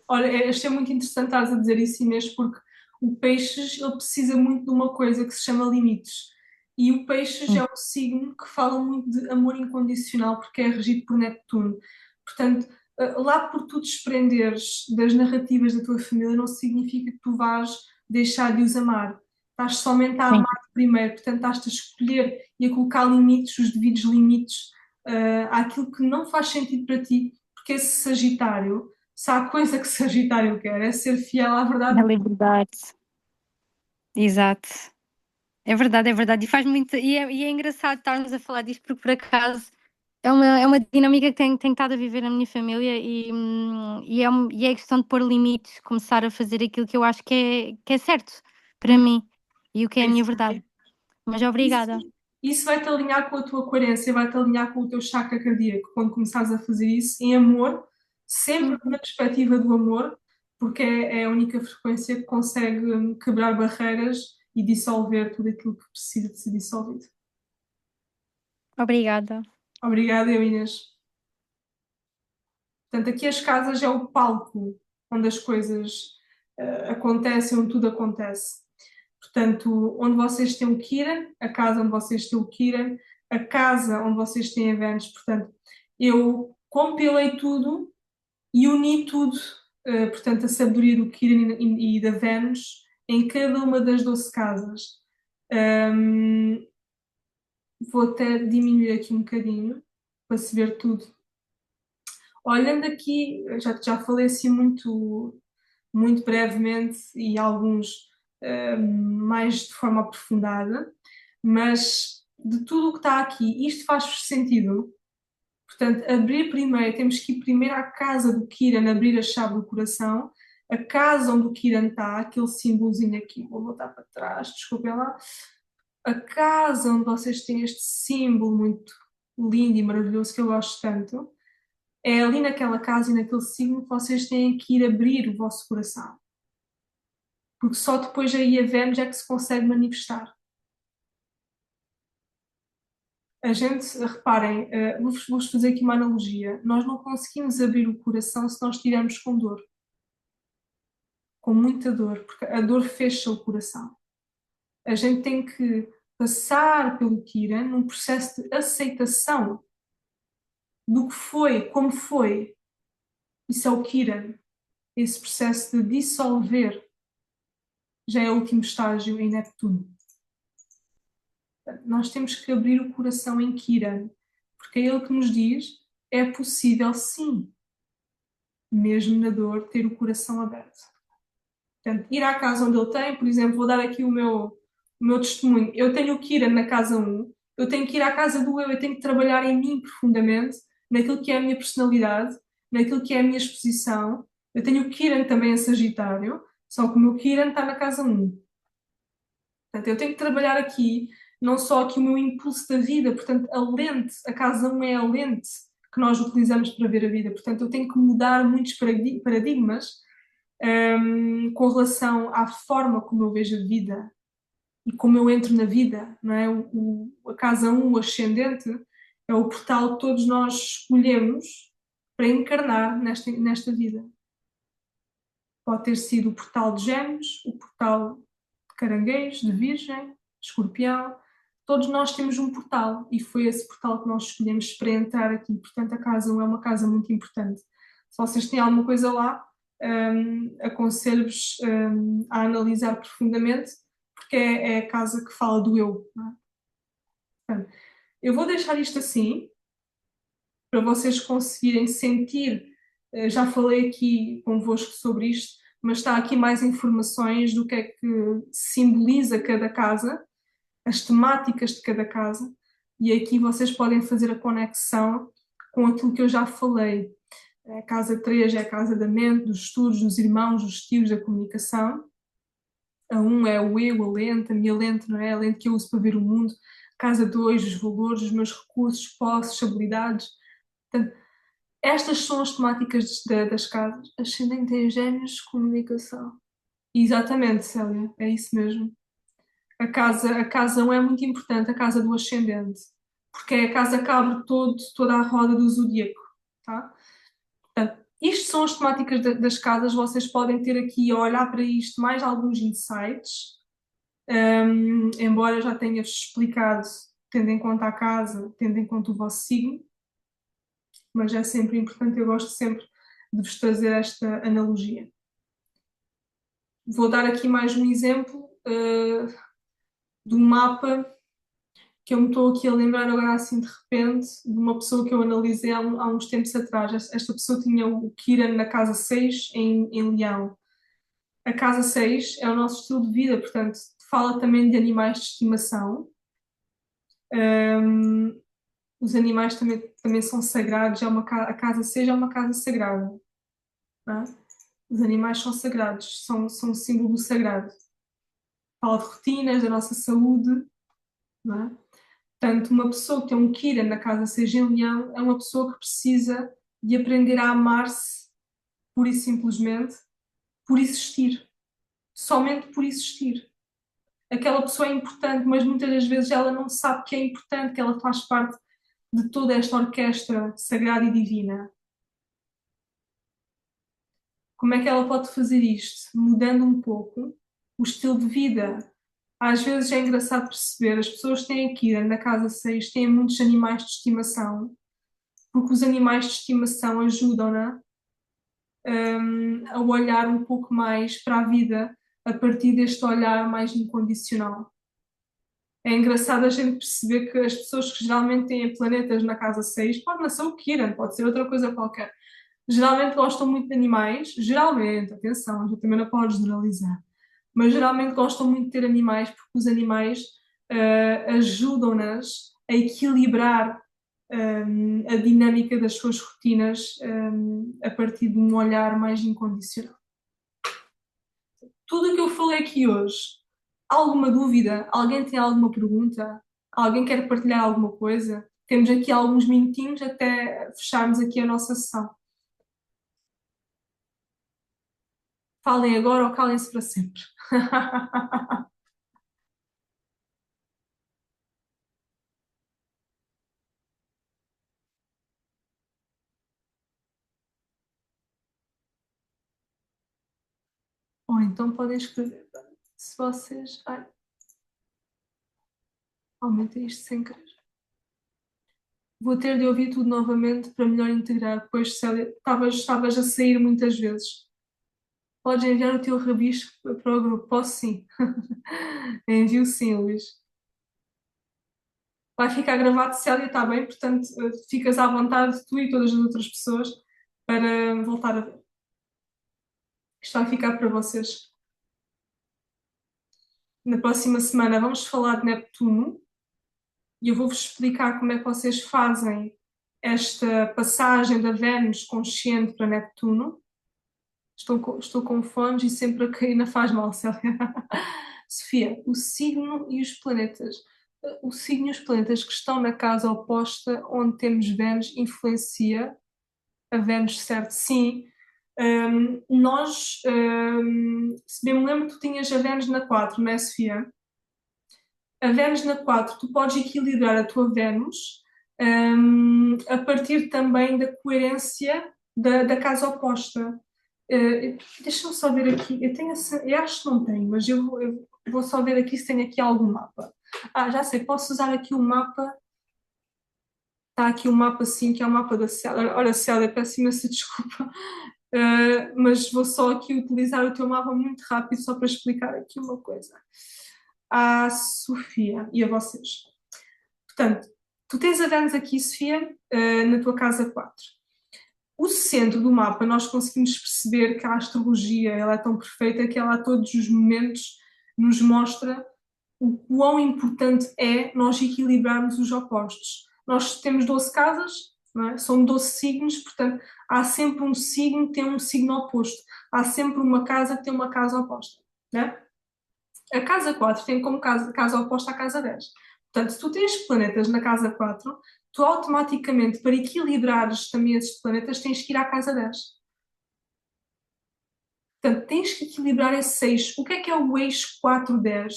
olha, achei muito interessante estares a dizer isso, Inês, porque o peixes ele precisa muito de uma coisa que se chama limites. E o peixes é um signo que fala muito de amor incondicional, porque é regido por Neptuno. Portanto, lá por tu desprenderes das narrativas da tua família, não significa que tu vás deixar de os amar. Estás somente a Sim. amar primeiro, portanto, estás-te a escolher e a colocar limites, os devidos limites, àquilo que não faz sentido para ti, porque esse Sagitário, se há coisa que Sagitário quer, é ser fiel à verdade. Na liberdade. Exato. É verdade, é verdade. E faz muito. E é engraçado estarmos a falar disto, porque por acaso é uma dinâmica que tenho estado a viver na minha família e é questão de pôr limites, começar a fazer aquilo que eu acho que é certo para mim e o que é a minha verdade. Mas obrigada. Isso vai-te alinhar com a tua coerência, vai-te alinhar com o teu chakra cardíaco quando começares a fazer isso em amor, sempre na perspectiva do amor, porque é a única frequência que consegue quebrar barreiras e dissolver tudo aquilo que precisa de ser dissolvido. Obrigada. Obrigada, eu, Inês. Portanto, aqui as casas é o palco onde as coisas acontecem, onde tudo acontece. Portanto, onde vocês têm o Kiran, a casa onde vocês têm o Kiran, a casa onde vocês têm a Vênus. Portanto, eu compilei tudo e uni tudo, portanto, a sabedoria do Kiran e da Vênus em cada uma das 12 casas. Vou até diminuir aqui um bocadinho para se ver tudo. Olhando aqui, já falei assim muito brevemente e alguns mais de forma aprofundada, mas de tudo o que está aqui, isto faz sentido. Portanto, abrir primeiro, temos que ir primeiro à casa do Kiran, abrir a chave do coração, a casa onde o Kiran está, aquele símbolozinho aqui, vou voltar para trás, desculpem lá, a casa onde vocês têm este símbolo muito lindo e maravilhoso que eu gosto tanto, é ali naquela casa e naquele signo que vocês têm que ir abrir o vosso coração. Porque só depois aí a Vênus é que se consegue manifestar. A gente, reparem, vou-vos fazer aqui uma analogia. Nós não conseguimos abrir o coração se nós estivermos com dor. Com muita dor, porque a dor fecha o coração. A gente tem que passar pelo Kiran num processo de aceitação do que foi, como foi. Isso é o Kiran. Esse processo de dissolver já é o último estágio em Neptuno. Nós temos que abrir o coração em Kiran, porque é ele que nos diz: é possível sim, mesmo na dor, ter o coração aberto. Portanto, ir à casa onde ele tem, por exemplo, vou dar aqui o meu testemunho. Eu tenho o Kiran na casa 1, eu tenho que ir à casa do eu tenho que trabalhar em mim profundamente, naquilo que é a minha personalidade, naquilo que é a minha exposição. Eu tenho o Kiran também em Sagitário, só que o meu Kiran está na casa 1. Portanto, eu tenho que trabalhar aqui não só aqui o meu impulso da vida, portanto, a lente, a casa 1 é a lente que nós utilizamos para ver a vida. Portanto, eu tenho que mudar muitos paradigmas com relação à forma como eu vejo a vida e como eu entro na vida, não é? A casa 1, o ascendente, é o portal que todos nós escolhemos para encarnar nesta vida. Pode ter sido o portal de Gêmeos, o portal de Caranguejo, de Virgem, de Escorpião. Todos nós temos um portal e foi esse portal que nós escolhemos para entrar aqui. Portanto, a casa 1 é uma casa muito importante. Se vocês têm alguma coisa lá, aconselho-vos a analisar profundamente, porque é a casa que fala do eu. Não é? Portanto, eu vou deixar isto assim, para vocês conseguirem sentir. Já falei aqui convosco sobre isto, mas está aqui mais informações do que é que simboliza cada casa, as temáticas de cada casa, e aqui vocês podem fazer a conexão com aquilo que eu já falei. A casa 3 é a casa da mente, dos estudos, dos irmãos, dos tios, da comunicação. A 1 é o eu, a lente, a minha lente, não é? A lente que eu uso para ver o mundo. Casa 2, os valores, os meus recursos, posses, habilidades. Portanto, estas são as temáticas das casas. Ascendente em Gêmeos, comunicação. Exatamente, Célia, é isso mesmo. A casa 1 é muito importante, a casa do ascendente, porque é a casa que abre toda a roda do zodíaco, tá? Portanto, isto são as temáticas das casas, vocês podem ter aqui a olhar para isto mais alguns insights, embora eu já tenha-vos explicado, tendo em conta a casa, tendo em conta o vosso signo, mas é sempre importante, eu gosto sempre de vos trazer esta analogia. Vou dar aqui mais um exemplo de um mapa que eu me estou aqui a lembrar agora assim de repente, de uma pessoa que eu analisei há uns tempos atrás. Esta pessoa tinha o Kiran na casa 6 em Leão. A casa 6 é o nosso estilo de vida, portanto, fala também de animais de estimação. Os animais também são sagrados, a casa 6 é uma casa sagrada. Não é? Os animais são sagrados, são um símbolo do sagrado. Fala de rotinas, da nossa saúde, não é? Portanto, uma pessoa que tem um Kiran na casa 6 em Leão é uma pessoa que precisa de aprender a amar-se pura e simplesmente por existir. Somente por existir. Aquela pessoa é importante, mas muitas das vezes ela não sabe que é importante, que ela faz parte de toda esta orquestra sagrada e divina. Como é que ela pode fazer isto? Mudando um pouco o estilo de vida. Às vezes é engraçado perceber, as pessoas têm aqui na casa 6, têm muitos animais de estimação, porque os animais de estimação ajudam-na a olhar um pouco mais para a vida a partir deste olhar mais incondicional. É engraçado a gente perceber que as pessoas que geralmente têm planetas na casa 6, pode não ser o Kiran, pode ser outra coisa qualquer, geralmente gostam muito de animais, geralmente, atenção, a gente também não pode generalizar, mas geralmente gostam muito de ter animais porque os animais ajudam-nas a equilibrar a dinâmica das suas rotinas a partir de um olhar mais incondicional. Tudo o que eu falei aqui hoje, alguma dúvida? Alguém tem alguma pergunta? Alguém quer partilhar alguma coisa? Temos aqui alguns minutinhos até fecharmos aqui a nossa sessão. Falem agora ou calem-se para sempre. Ou então podem escrever. Se vocês... Ai, aumentem isto sem querer. Vou ter de ouvir tudo novamente para melhor integrar. Pois, Célia, estavas a sair muitas vezes. Podes enviar o teu rabisco para o grupo? Posso sim. Envio sim, Luís. Vai ficar gravado, Célia, está bem? Portanto, ficas à vontade, tu e todas as outras pessoas, para voltar a ver. Isto vai ficar para vocês. Na próxima semana vamos falar de Neptuno e eu vou-vos explicar como é que vocês fazem esta passagem da Vênus consciente para Neptuno. Estou com fones e sempre a cair na faz mal, Célia. Sofia, o signo e os planetas. O signo e os planetas que estão na casa oposta onde temos Vênus influencia a Vênus, certo? Sim. Se bem me lembro, tu tinhas a Vênus na 4, não é, Sofia? A Vênus na 4, tu podes equilibrar a tua Vênus, a partir também da coerência da casa oposta. Deixa-me só ver aqui, eu acho que não tenho, mas eu vou só ver aqui se tenho aqui algum mapa. Já sei, posso usar aqui o mapa. Está aqui um mapa sim, que é o mapa da Célia. Olha, Célia, peço imensa desculpa, mas vou só aqui utilizar o teu mapa muito rápido só para explicar aqui uma coisa à Sofia e a vocês. Portanto, tu tens a Vênus aqui, Sofia, na tua casa 4. O centro do mapa, nós conseguimos perceber que a astrologia ela é tão perfeita que ela a todos os momentos nos mostra o quão importante é nós equilibrarmos os opostos. Nós temos 12 casas, não é? São 12 signos, portanto, há sempre um signo que tem um signo oposto. Há sempre uma casa que tem uma casa oposta. Não é? A casa 4 tem como casa oposta a casa 10. Portanto, se tu tens planetas na casa 4, tu automaticamente, para equilibrares também esses planetas, tens que ir à casa 10. Portanto, tens que equilibrar esse eixo. O que é o eixo 4-10?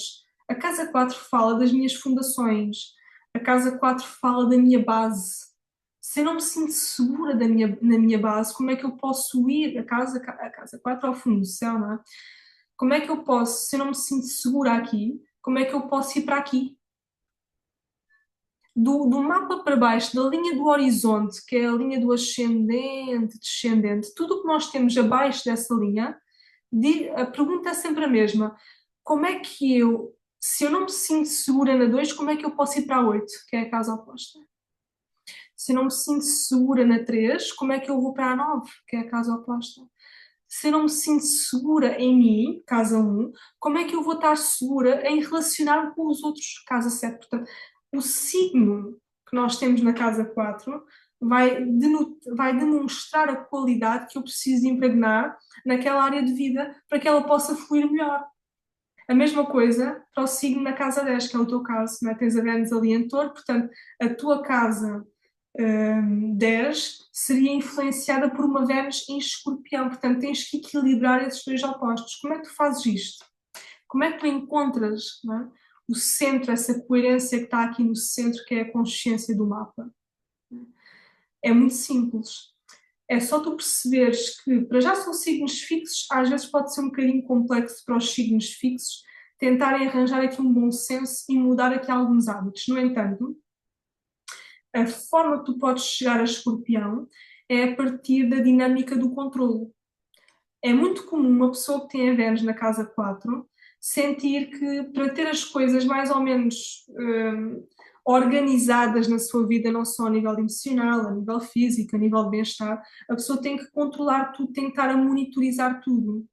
A casa 4 fala das minhas fundações. A casa 4 fala da minha base. Se eu não me sinto segura na minha base, como é que eu posso ir? A casa 4 é o fundo do céu, não é? Como é que eu posso, se eu não me sinto segura aqui, como é que eu posso ir para aqui? Do mapa para baixo, da linha do horizonte, que é a linha do ascendente, descendente, tudo o que nós temos abaixo dessa linha, a pergunta é sempre a mesma. Como é que se eu não me sinto segura na 2, como é que eu posso ir para a 8, que é a casa oposta? Se eu não me sinto segura na 3, como é que eu vou para a 9, que é a casa oposta? Se eu não me sinto segura em mim, casa 1, como é que eu vou estar segura em relacionar-me com os outros, casa 7? Portanto, o signo que nós temos na casa 4 vai demonstrar a qualidade que eu preciso impregnar naquela área de vida para que ela possa fluir melhor. A mesma coisa para o signo na casa 10, que é o teu caso, não é? Tens a Vênus ali em Touro, portanto, a tua casa 10 seria influenciada por uma Vênus em Escorpião, portanto, tens que equilibrar esses dois opostos. Como é que tu fazes isto? Como é que tu encontras, não é, o centro, essa coerência que está aqui no centro, que é a consciência do mapa? É muito simples. É só tu perceberes que, para já são signos fixos, às vezes pode ser um bocadinho complexo para os signos fixos tentarem arranjar aqui um bom senso e mudar aqui alguns hábitos. No entanto, a forma que tu podes chegar a Escorpião é a partir da dinâmica do controlo. É muito comum uma pessoa que tem a Vênus na casa 4 sentir que para ter as coisas mais ou menos organizadas na sua vida, não só a nível emocional, a nível físico, a nível de bem-estar, a pessoa tem que controlar tudo, tem que estar a monitorizar tudo.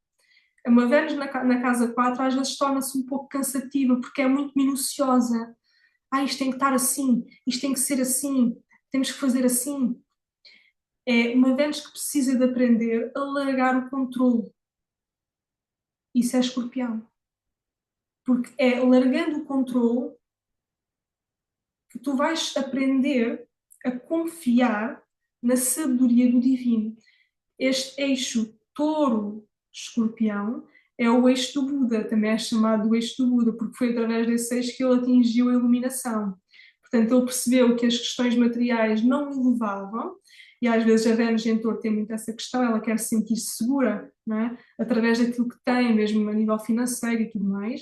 Uma Vênus na casa 4 às vezes torna-se um pouco cansativa porque é muito minuciosa. Isto tem que estar assim, isto tem que ser assim, temos que fazer assim. É uma Vênus que precisa de aprender a largar o controle. Isso é Escorpião. Porque é largando o controle que tu vais aprender a confiar na sabedoria do divino. Este eixo Touro-Escorpião é o eixo do Buda, também é chamado o eixo do Buda, porque foi através desse eixo que ele atingiu a iluminação. Portanto, ele percebeu que as questões materiais não o levavam, e às vezes a Vênus em Touro tem muito essa questão, ela quer se sentir segura, não é? Através daquilo que tem, mesmo a nível financeiro e tudo mais,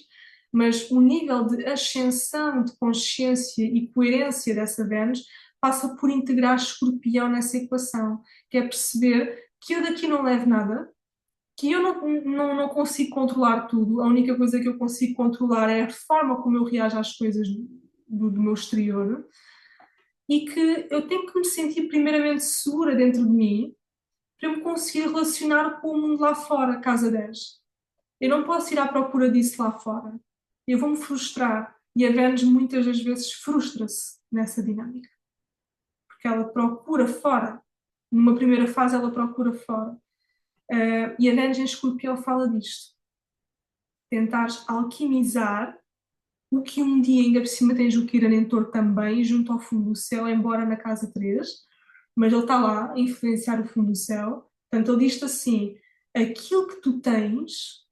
mas o nível de ascensão de consciência e coerência dessa Vênus passa por integrar Escorpião nessa equação, que é perceber que eu daqui não levo nada, que eu não consigo controlar tudo, a única coisa que eu consigo controlar é a forma como eu reajo às coisas do meu exterior, e que eu tenho que me sentir primeiramente segura dentro de mim para me conseguir relacionar com o mundo lá fora, casa 10. Eu não posso ir à procura disso lá fora. Eu vou-me frustrar. E a Vênus muitas das vezes frustra-se nessa dinâmica. Porque ela procura fora. Numa primeira fase ela procura fora. E a Vênus em Escorpião fala disto. Tentares alquimizar o que um dia ainda por cima tens o Kiran em Touro também, junto ao fundo do céu, embora na casa 3, mas ele está lá a influenciar o fundo do céu. Portanto, ele diz-te assim: aquilo que tu tens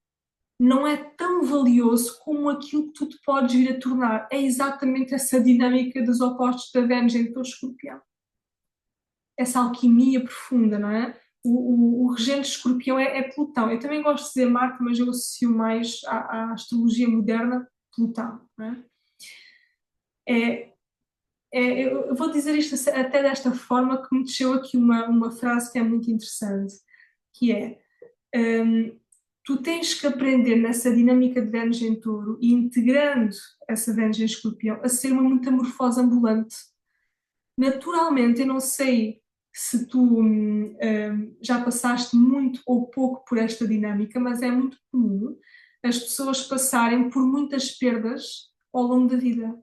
não é tão valioso como aquilo que tu te podes vir a tornar. É exatamente essa dinâmica dos opostos da Vênus em Touro Escorpião. Essa alquimia profunda, não é? O regente de Escorpião é Plutão. Eu também gosto de dizer Marte, mas eu associo mais à astrologia moderna Plutão, não é? É, eu vou dizer isto até desta forma que me desceu aqui uma frase que é muito interessante, que é tu tens que aprender nessa dinâmica de Vênus em Touro e integrando essa Vênus em Escorpião a ser uma metamorfose ambulante. Naturalmente, eu não sei se tu já passaste muito ou pouco por esta dinâmica, mas é muito comum as pessoas passarem por muitas perdas ao longo da vida.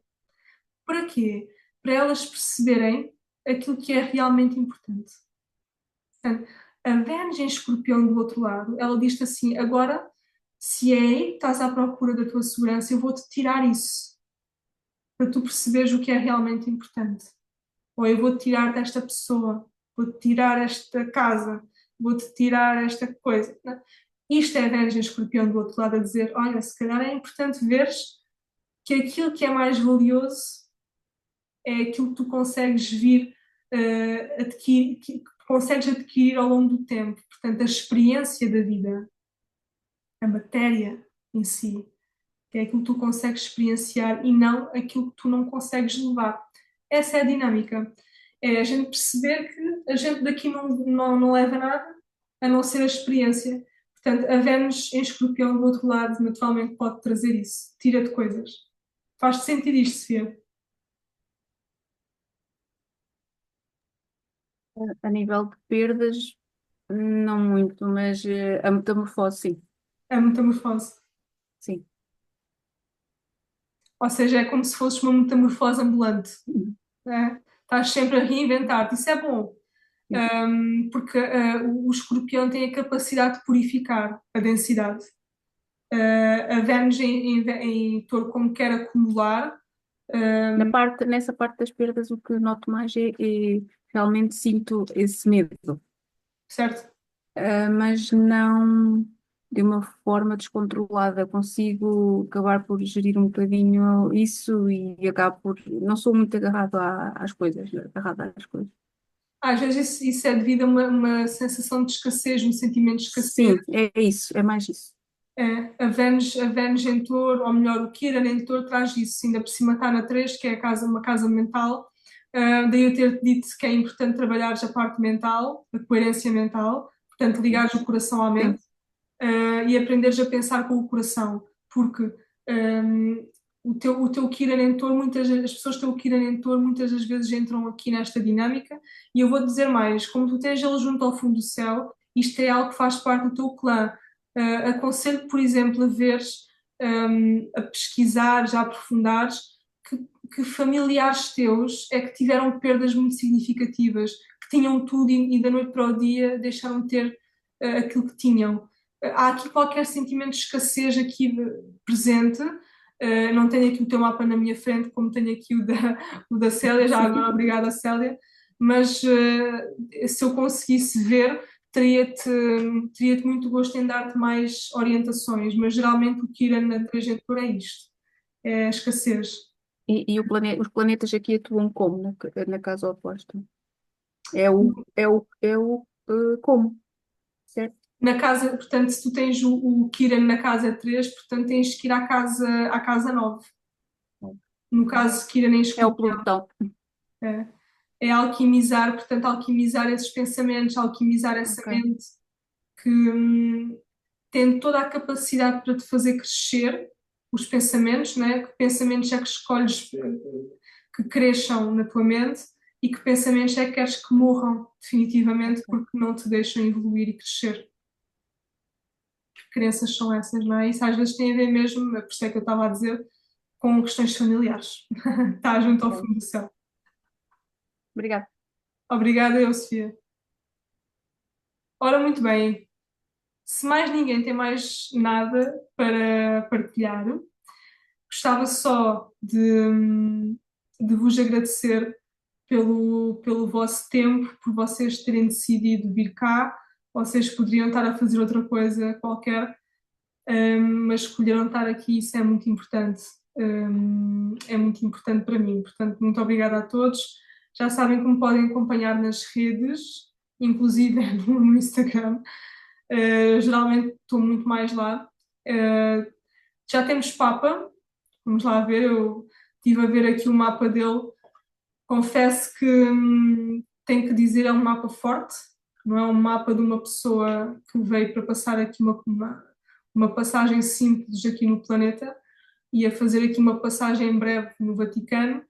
Para quê? Para elas perceberem aquilo que é realmente importante. Portanto, a Vênus em Escorpião do outro lado, ela diz-te assim: agora, se é aí que estás à procura da tua segurança, eu vou-te tirar isso, para tu perceberes o que é realmente importante. Ou eu vou-te tirar desta pessoa, vou-te tirar esta casa, vou-te tirar esta coisa. Não? Isto é a Vênus em Escorpião do outro lado a dizer: olha, se calhar é importante veres que aquilo que é mais valioso é aquilo que tu consegues vir adquirir, que consegues adquirir ao longo do tempo. Portanto, a experiência da vida, a matéria em si, que é aquilo que tu consegues experienciar e não aquilo que tu não consegues levar. Essa é a dinâmica. É a gente perceber que a gente daqui não leva nada a não ser a experiência. Portanto, a Vênus em Escorpião do outro lado naturalmente pode trazer isso. Tira-te coisas. Faz-te sentir isto, Sofia? A nível de perdas, não muito, mas a metamorfose, sim. É metamorfose. Sim. Ou seja, é como se fosses uma metamorfose ambulante. Né? Estás sempre a reinventar-te. Isso é bom. Sim. Porque o escorpião tem a capacidade de purificar a densidade. A Vênus em Touro, como quer acumular, Nessa parte das perdas, o que noto mais é realmente sinto esse medo, certo? mas não de uma forma descontrolada. Consigo acabar por gerir um bocadinho isso e acabo por. Não sou muito agarrado às coisas, agarrada às coisas. Às vezes isso é devido a uma sensação de escassez, um sentimento de escassez. Sim, é isso, é mais isso. A Vênus em Touro, ou melhor, o Quiron em Touro traz isso, ainda por cima está na 3, que é uma casa mental. Daí eu ter dito que é importante trabalhar a parte mental, a coerência mental, portanto, ligares o coração à Sim, mente, e aprenderes a pensar com o coração, porque o teu Kiran em Touro, as pessoas que têm o Kiran em Touro muitas das vezes entram aqui nesta dinâmica, e eu vou dizer mais, como tu tens ele junto ao fundo do céu, isto é algo que faz parte do teu clã. Aconselho, por exemplo, a veres, a pesquisares, a aprofundares que, que familiares teus é que tiveram perdas muito significativas, que tinham tudo e da noite para o dia deixaram de ter aquilo que tinham. Há aqui qualquer sentimento de escassez aqui presente. Não tenho aqui o teu mapa na minha frente, como tenho aqui o da Célia, já agora obrigada, Célia, mas se eu conseguisse ver, teria-te muito gosto em dar-te mais orientações, mas geralmente o que irá na trajetória é isto, é a escassez. e os planetas aqui atuam como na casa oposta? É o como, certo? Na casa, portanto, se tu tens o Kiran na casa 3, portanto tens que ir à casa 9. No caso, Kiran em É o Escorpião, Plutão. é alquimizar, portanto, alquimizar esses pensamentos, alquimizar essa Ok. mente que tem toda a capacidade para te fazer crescer os pensamentos, né? Que pensamentos é que escolhes que cresçam na tua mente e que pensamentos é que queres que morram definitivamente porque não te deixam evoluir e crescer. Que crenças são essas, não é? Isso às vezes tem a ver mesmo, por isso é que eu estava a dizer, com questões familiares. Está junto ao Ok. fundo do céu. Obrigada. Obrigada, eu, Sofia. Ora, muito bem. Se mais ninguém tem mais nada para partilhar, Gostava só de vos agradecer pelo vosso tempo, por vocês terem decidido vir cá. Vocês poderiam estar a fazer outra coisa qualquer, mas escolheram estar aqui, isso é muito importante. É muito importante para mim. Portanto, muito obrigada a todos. Já sabem como podem acompanhar nas redes, inclusive no Instagram. Geralmente estou muito mais lá. Já temos Papa, vamos lá ver. Eu estive a ver aqui o mapa dele. Confesso que tenho que dizer, é um mapa forte, não é um mapa de uma pessoa que veio para passar aqui uma passagem simples aqui no planeta e a fazer aqui uma passagem em breve no Vaticano.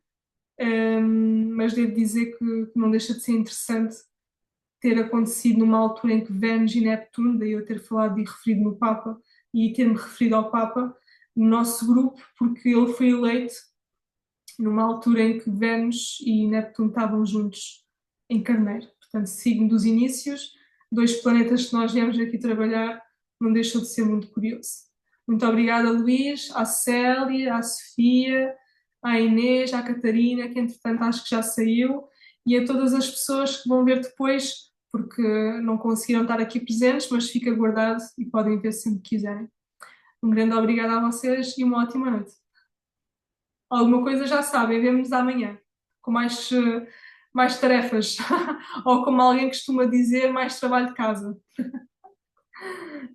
Mas devo dizer que não deixa de ser interessante ter acontecido numa altura em que Vênus e Neptuno, daí eu ter falado e referido no Papa e ter-me referido ao Papa, no nosso grupo, porque ele foi eleito numa altura em que Vênus e Neptuno estavam juntos em Carneiro. Portanto, signo dos inícios, dois planetas que nós viemos aqui trabalhar, não deixou de ser muito curioso. Muito obrigada, Luís, à Célia, à Sofia, à Inês, à Catarina, que entretanto acho que já saiu, e a todas as pessoas que vão ver depois, porque não conseguiram estar aqui presentes, mas fica guardado e podem ver sempre que quiserem. Um grande obrigado a vocês e uma ótima noite. Alguma coisa já sabem, vemo-nos amanhã, com mais tarefas, ou como alguém costuma dizer, mais trabalho de casa.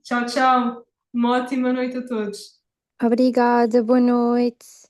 Tchau, tchau. Uma ótima noite a todos. Obrigada, boa noite.